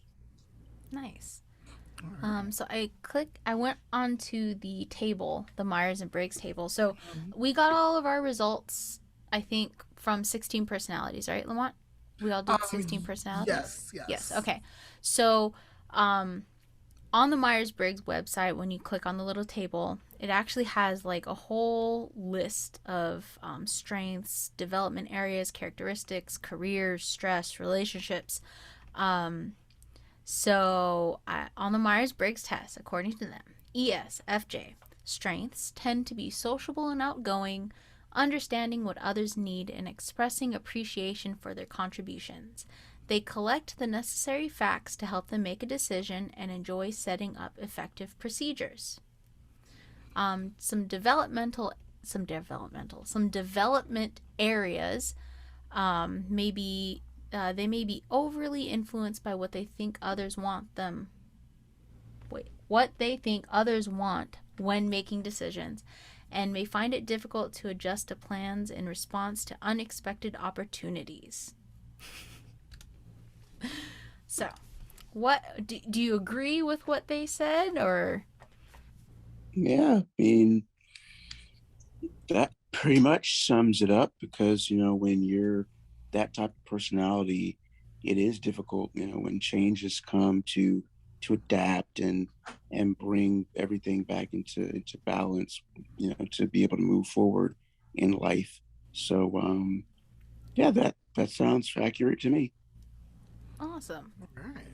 Nice. So I went onto the table, the Myers and Briggs table. So we got all of our results, I think, from 16 personalities, right, Lamont? We all did 16 personalities? Yes. Okay. So, on the Myers-Briggs website, when you click on the little table, it actually has like a whole list of strengths, development areas, characteristics, careers, stress, relationships. So on the Myers-Briggs test, according to them, ESFJ strengths tend to be sociable and outgoing, understanding what others need, and expressing appreciation for their contributions. They collect the necessary facts to help them make a decision and enjoy setting up effective procedures. Some development areas they may be overly influenced by what they think others want when making decisions, and may find it difficult to adjust to plans in response to unexpected opportunities. So, what do you agree with what they said, or? Yeah, I mean, that pretty much sums it up, because when you're that type of personality, it is difficult, when changes come to adapt and bring everything back into balance, to be able to move forward in life. So yeah, that sounds accurate to me. Awesome. All right.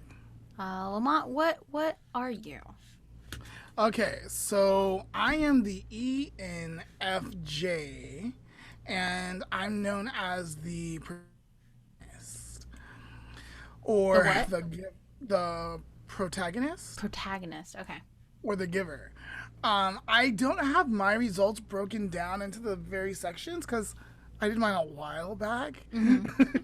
Lamont, what are you? Okay, so I am the ENFJ, and I'm known as the protagonist, or the protagonist, Okay. or the giver. I don't have my results broken down into the various sections because I did mine a while back. But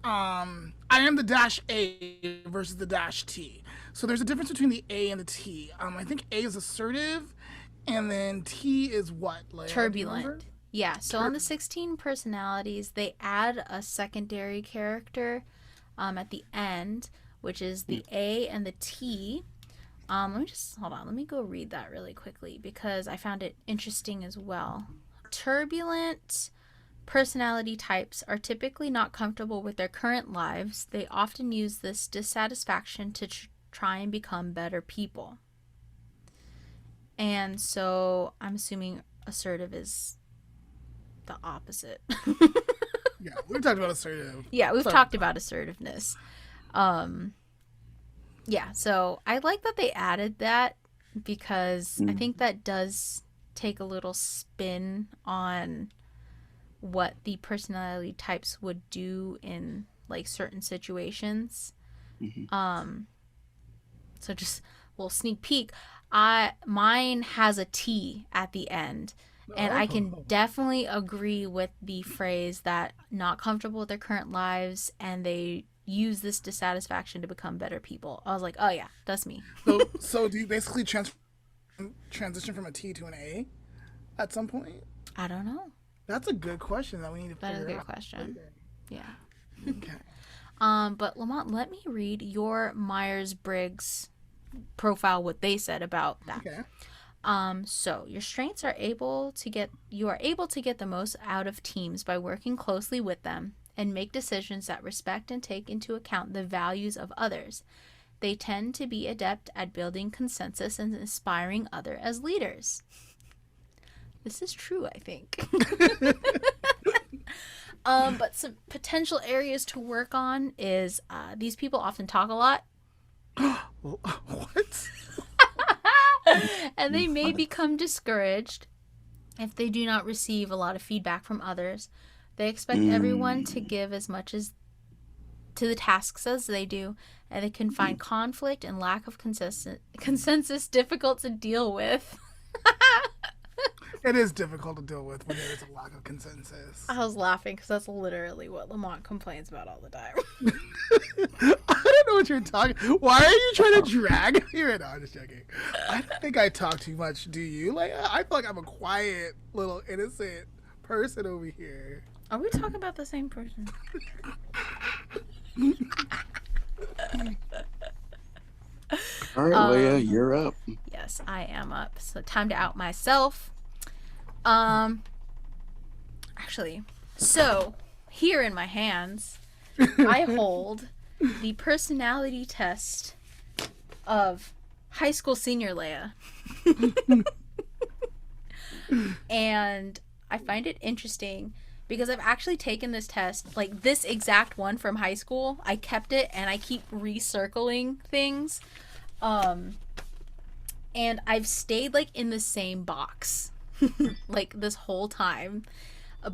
I am the -A versus the -T. So there's a difference between the A and the T. I think A is assertive, and then T is what? Leah, turbulent. Yeah. So on the 16 personalities, they add a secondary character at the end, which is the A and the T. Let me go read that really quickly because I found it interesting as well. Turbulent personality types are typically not comfortable with their current lives. They often use this dissatisfaction to try and become better people. And so I'm assuming assertive is the opposite. Yeah, we've talked about assertive. Yeah, we've talked about assertiveness. Yeah, so I like that they added that because I think that does take a little spin on what the personality types would do in like certain situations. So just a little sneak peek. Mine has a T at the end, and I can definitely agree with the phrase that not comfortable with their current lives, and they use this dissatisfaction to become better people. I was like, oh yeah, that's me. So do you basically transfer transition from a T to an A at some point? I don't know. That's a good question that we need to figure out. That is a good question. Yeah. Okay. But Lamont, let me read your Myers-Briggs profile, what they said about that. Okay. So your strengths are you are able to get the most out of teams by working closely with them and make decisions that respect and take into account the values of others. They tend to be adept at building consensus and inspiring others as leaders. This is true, I think. But some potential areas to work on is these people often talk a lot. What? And they may become discouraged if they do not receive a lot of feedback from others. They expect everyone to give as much as to the tasks as they do, and they can find conflict and lack of consensus difficult to deal with. It is difficult to deal with when there is a lack of consensus. I was laughing because that's literally what Lamont complains about all the time. I don't know what you're talking. Why are you trying to drag me right now? I'm just joking. I don't think I talk too much. Do you? Like, I feel like I'm a quiet, little innocent person over here. Are we talking about the same person? All right, Leah, you're up. Yes, I am up. So time to out myself. Actually, so here in my hands, I hold the personality test of high school senior Leah. And I find it interesting because I've actually taken this test, like this exact one from high school. I kept it and I keep recircling things. And I've stayed like in the same box like this whole time.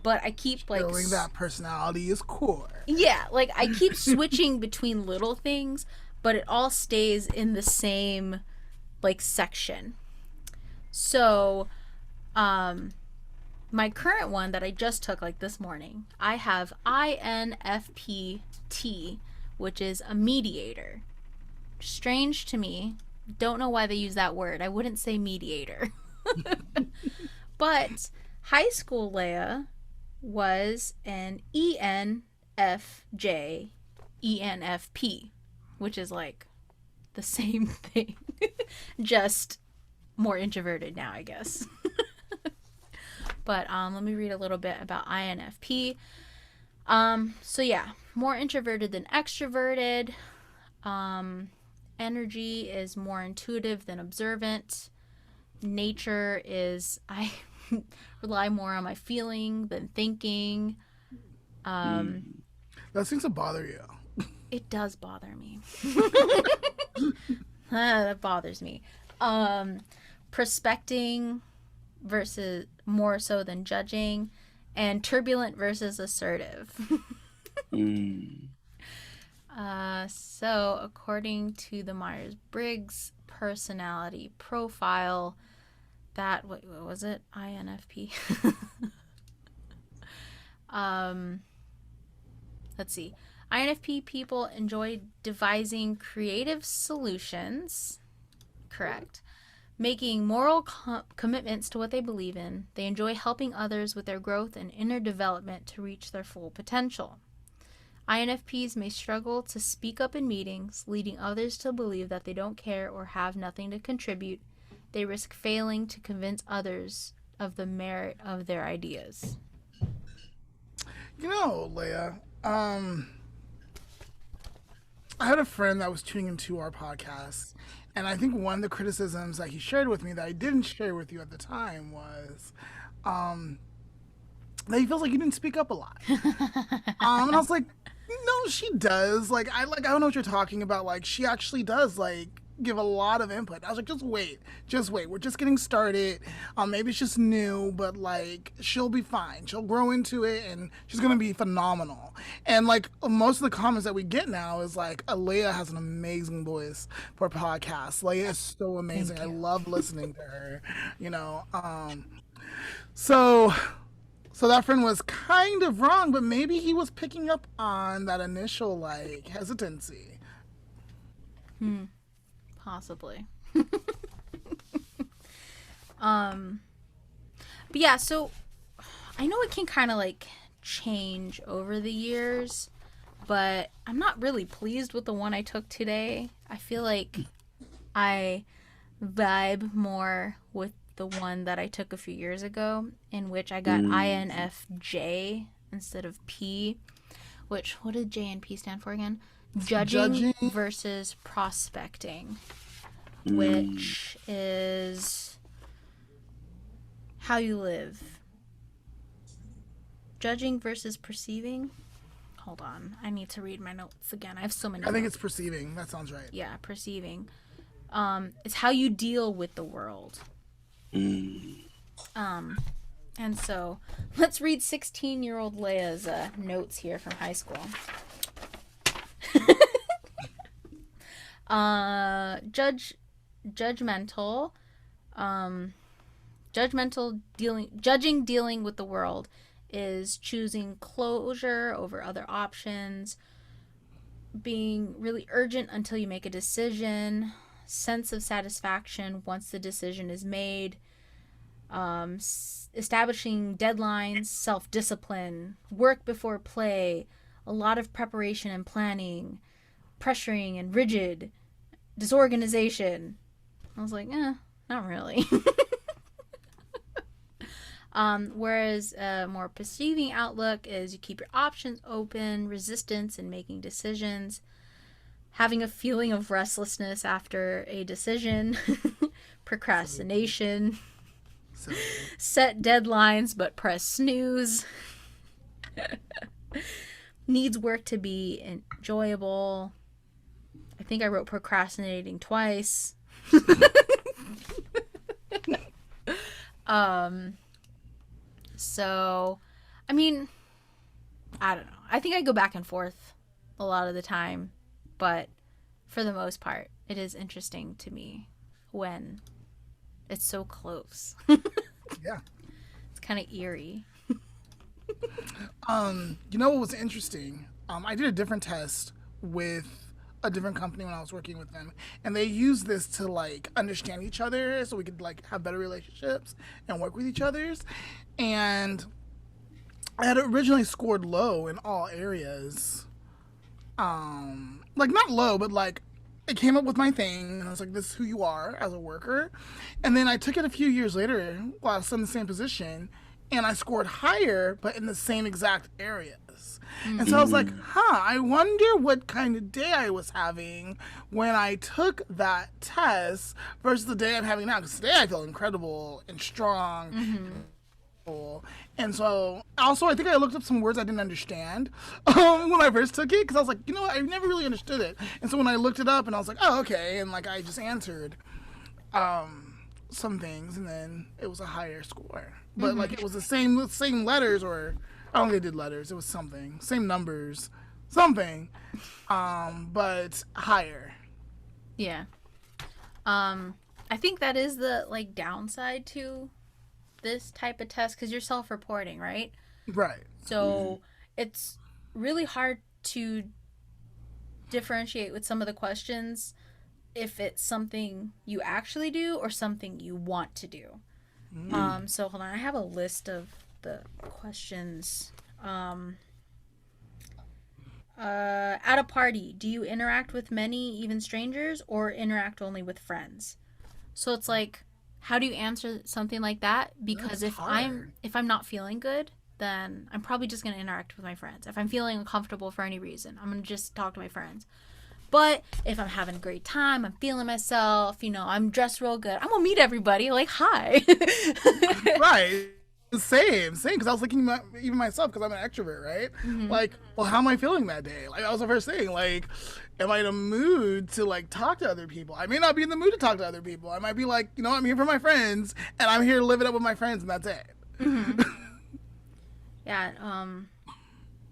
But I keep like showing that personality is core. Yeah, like I keep switching between little things, but it all stays in the same like section. So, my current one that I just took like this morning, I have INFPT, which is a mediator. Strange to me. Don't know why they use that word. I wouldn't say mediator. But high school Leah was an ENFJ ENFP, which is like the same thing, just more introverted now, I guess. But let me read a little bit about INFP. So yeah, more introverted than extroverted. Energy is more intuitive than observant. Nature is I rely more on my feeling than thinking. That seems to bother you. It does bother me. That bothers me. Prospecting versus more so than judging, and turbulent versus assertive. So according to the Myers-Briggs personality profile, that what was it? INFP. Let's see. INFP people enjoy devising creative solutions. Correct. Making moral commitments to what they believe in. They enjoy helping others with their growth and inner development to reach their full potential. INFPs may struggle to speak up in meetings, leading others to believe that they don't care or have nothing to contribute. They risk failing to convince others of the merit of their ideas. You know, Leah, I had a friend that was tuning into our podcast, and I think one of the criticisms that he shared with me that I didn't share with you at the time was that he feels like you didn't speak up a lot. And I was like, no, she does. Like I don't know what you're talking about. Like, she actually does, like, give a lot of input. I was like, just wait. We're just getting started. Maybe it's just new, but like, she'll be fine. She'll grow into it, and she's gonna be phenomenal. And like, most of the comments that we get now is like, Leah has an amazing voice for podcasts. Leah is so amazing. I love listening to her. You know, So that friend was kind of wrong, but maybe he was picking up on that initial like Possibly. But yeah, so I know it can kind of like change over the years, but I'm not really pleased with the one I took today. I feel like I vibe more with the one that I took a few years ago, in which I got INFJ instead of P, which, what did J and P stand for again? Judging versus prospecting, which is how you live. Judging versus perceiving. Hold on, I need to read my notes again. I have so many. I think it's perceiving. That sounds right. Yeah, perceiving. It's how you deal with the world. And so let's read 16-year-old Leah's notes here from high school. Judgmental dealing with the world is choosing closure over other options, being really urgent until you make a decision, sense of satisfaction once the decision is made, establishing deadlines, self-discipline, work before play, a lot of preparation and planning, pressuring and rigid, disorganization. I was like, not really. Whereas a more perceiving outlook is you keep your options open, resistance in making decisions, having a feeling of restlessness after a decision, procrastination, set deadlines but press snooze, needs work to be enjoyable. I think I wrote procrastinating twice. So, I mean, I don't know. I think I go back and forth a lot of the time, but for the most part, it is interesting to me when it's so close. Yeah. It's kind of eerie. You know what was interesting? I did a different test with a different company when I was working with them, and they used this to like understand each other so we could like have better relationships and work with each other's. And I had originally scored low in all areas. Like not low, but like it came up with my thing, and I was like, this is who you are as a worker. And then I took it a few years later while I was in the same position, and I scored higher, but in the same exact areas. And so I was like, I wonder what kind of day I was having when I took that test versus the day I'm having now. Because today I feel incredible and strong. And so also I think I looked up some words I didn't understand when I first took it, because I was like, you know what, I never really understood it. And so when I looked it up and I was like, oh, okay, and like I just answered some things, and then it was a higher score. But like it was the same letters, or I don't think they did letters, it was something, same numbers, something, but higher. Yeah. I think that is the like downside to this type of test, because you're self-reporting, right? Right. So it's really hard to differentiate with some of the questions if it's something you actually do or something you want to do. So hold on, I have a list of the questions. At a party, do you interact with many, even strangers, or interact only with friends? So it's like, how do you answer something like that? Because if I'm not feeling good, then I'm probably just going to interact with my friends. If I'm feeling uncomfortable for any reason, I'm going to just talk to my friends. But if I'm having a great time, I'm feeling myself, I'm dressed real good, I'm going to meet everybody, like, hi. Right. Same. Because I was thinking even myself, because I'm an extrovert, right? Like, well, how am I feeling that day? Like, that was the first thing. Like, am I in a mood to, like, talk to other people? I may not be in the mood to talk to other people. I might be like, I'm here for my friends, and I'm here to live it up with my friends, and that's it. Yeah.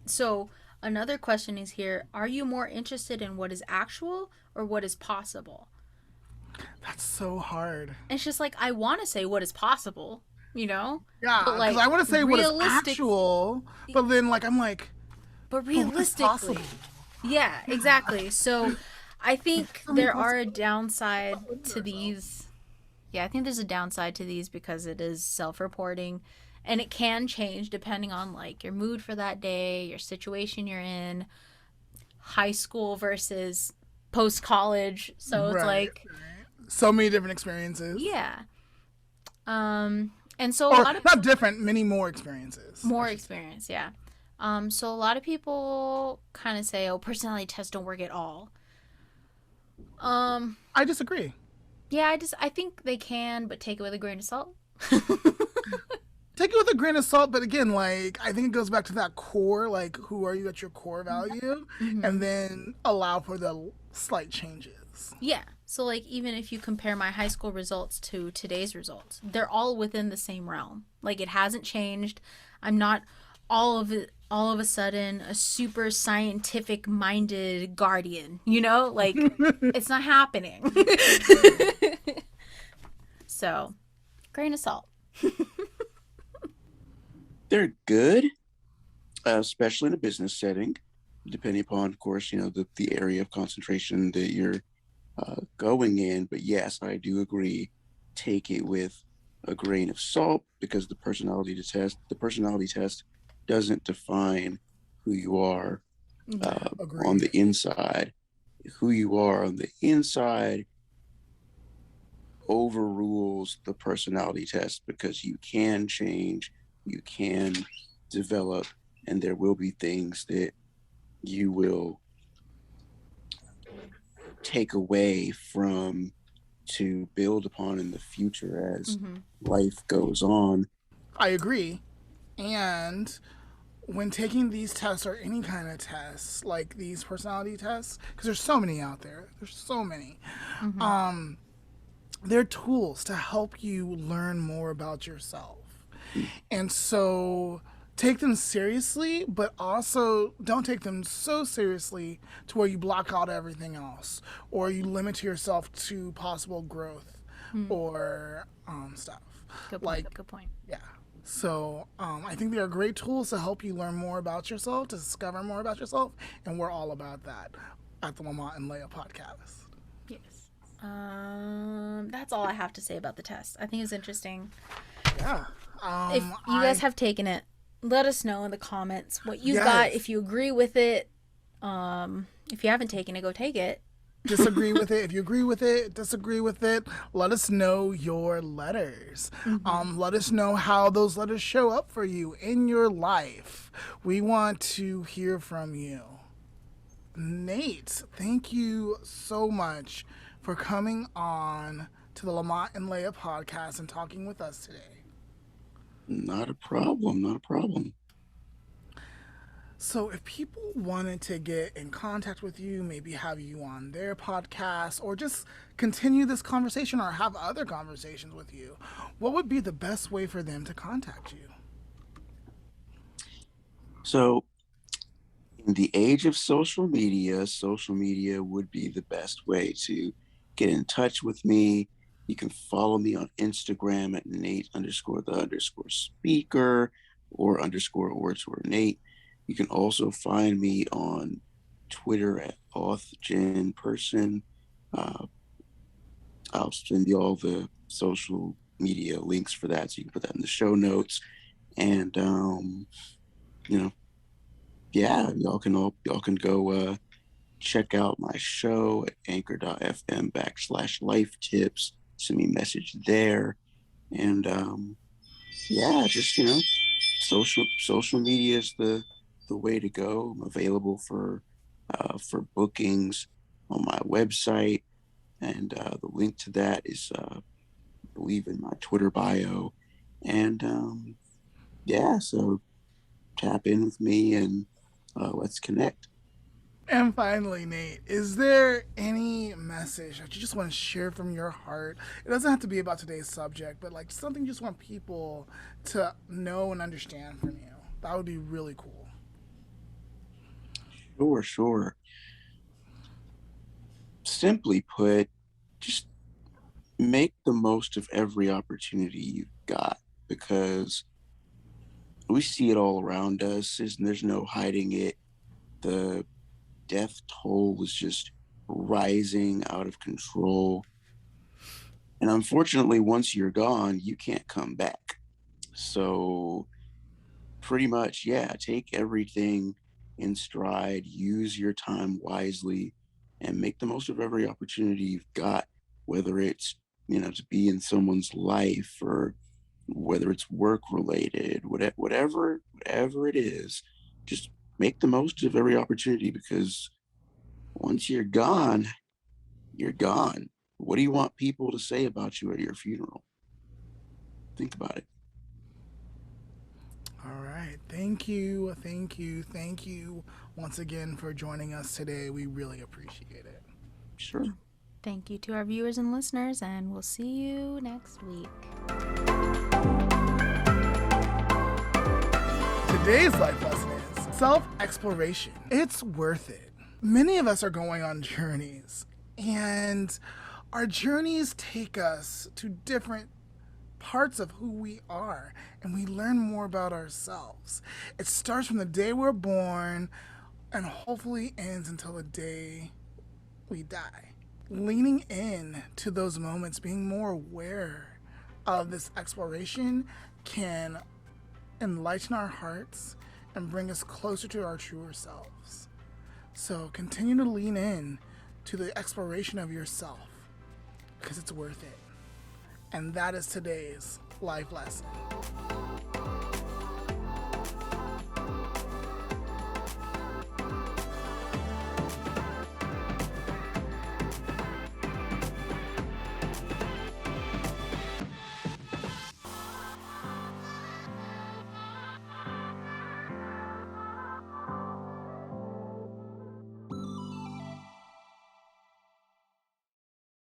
So another question is here: are you more interested in what is actual or what is possible? That's so hard. It's just like, I want to say what is possible, Yeah, because like, I want to say what is actual, but then like I'm like, but realistically, yeah, exactly. So I think there are a downside to these Yeah, I think there's a downside to these because it is self-reporting and it can change depending on like your mood for that day, your situation you're in, high school versus post-college. So it's Right. like, So many different experiences. yeah. And so a Or lot of not different, many more experiences. more experience, yeah. So a lot of people kind of say, "Oh, personality tests don't work at all." I disagree. Yeah, I think they can, but take it with a grain of salt. Take it with a grain of salt, but again, like, I think it goes back to that core, like, who are you at your core value, and then allow for the slight changes. Yeah. So like even if you compare my high school results to today's results, they're all within the same realm. Like it hasn't changed. I'm not all of a sudden a super scientific minded guardian, you know? Like it's not happening. So, grain of salt. They're good, especially in a business setting, depending upon, of course, the area of concentration that you're going in. But yes, I do agree. Take it with a grain of salt because the personality test doesn't define who you are on the inside. Who you are on the inside overrules the personality test because you can change, you can develop, and there will be things that you will take away from to build upon in the future as life goes on. I agree. And when taking these tests or any kind of tests, like these personality tests, because there's so many out there, they're tools to help you learn more about yourself. And so take them seriously, but also don't take them so seriously to where you block out everything else or you limit yourself to possible growth or stuff. Good point. Yeah. So I think they are great tools to help you learn more about yourself, to discover more about yourself, and we're all about that at the Lamont N Leah Podcast. Yes. That's all I have to say about the test. I think it's interesting. Yeah. If you guys have taken it, let us know in the comments what you got. If you agree with it, if you haven't taken it, go take it. Disagree with it. If you agree with it, disagree with it, let us know your letters. Let us know how those letters show up for you in your life. We want to hear from you. Nate, thank you so much for coming on to the Lamont and Leah podcast and talking with us today. Not a problem. So if people wanted to get in contact with you, maybe have you on their podcast or just continue this conversation or have other conversations with you, what would be the best way for them to contact you? So in the age of social media would be the best way to get in touch with me. You can follow me on Instagram at Nate_the_speaker or _Nate. You can also find me on Twitter at authgenperson. I'll send you all the social media links for that, so you can put that in the show notes. And y'all can go check out my show at anchor.fm/life tips. Send me a message there, and social media is the way to go. I'm available for bookings on my website, and the link to that is I believe in my Twitter bio. And so tap in with me and let's connect. And finally, Nate, is there any message that you just want to share from your heart? It doesn't have to be about today's subject, but like something you just want people to know and understand from you. That would be really cool. Sure. Simply put, just make the most of every opportunity you've got, because we see it all around us, and there's no hiding it. The death toll is just rising out of control. And unfortunately, once you're gone, you can't come back. So pretty much, yeah, take everything in stride, use your time wisely, and make the most of every opportunity you've got, whether it's, to be in someone's life or whether it's work related, whatever it is, just make the most of every opportunity because once you're gone, you're gone. What do you want people to say about you at your funeral? Think about it. All right. Thank you. Thank you. Thank you once again for joining us today. We really appreciate it. Sure. Thank you to our viewers and listeners, and we'll see you next week. Today's life lesson is self-exploration. It's worth it. Many of us are going on journeys, and our journeys take us to different parts of who we are, and we learn more about ourselves. It starts from the day we're born and hopefully ends until the day we die. Leaning in to those moments, being more aware of this exploration can enlighten our hearts and bring us closer to our truer selves. So continue to lean in to the exploration of yourself because it's worth it. And that is today's life lesson.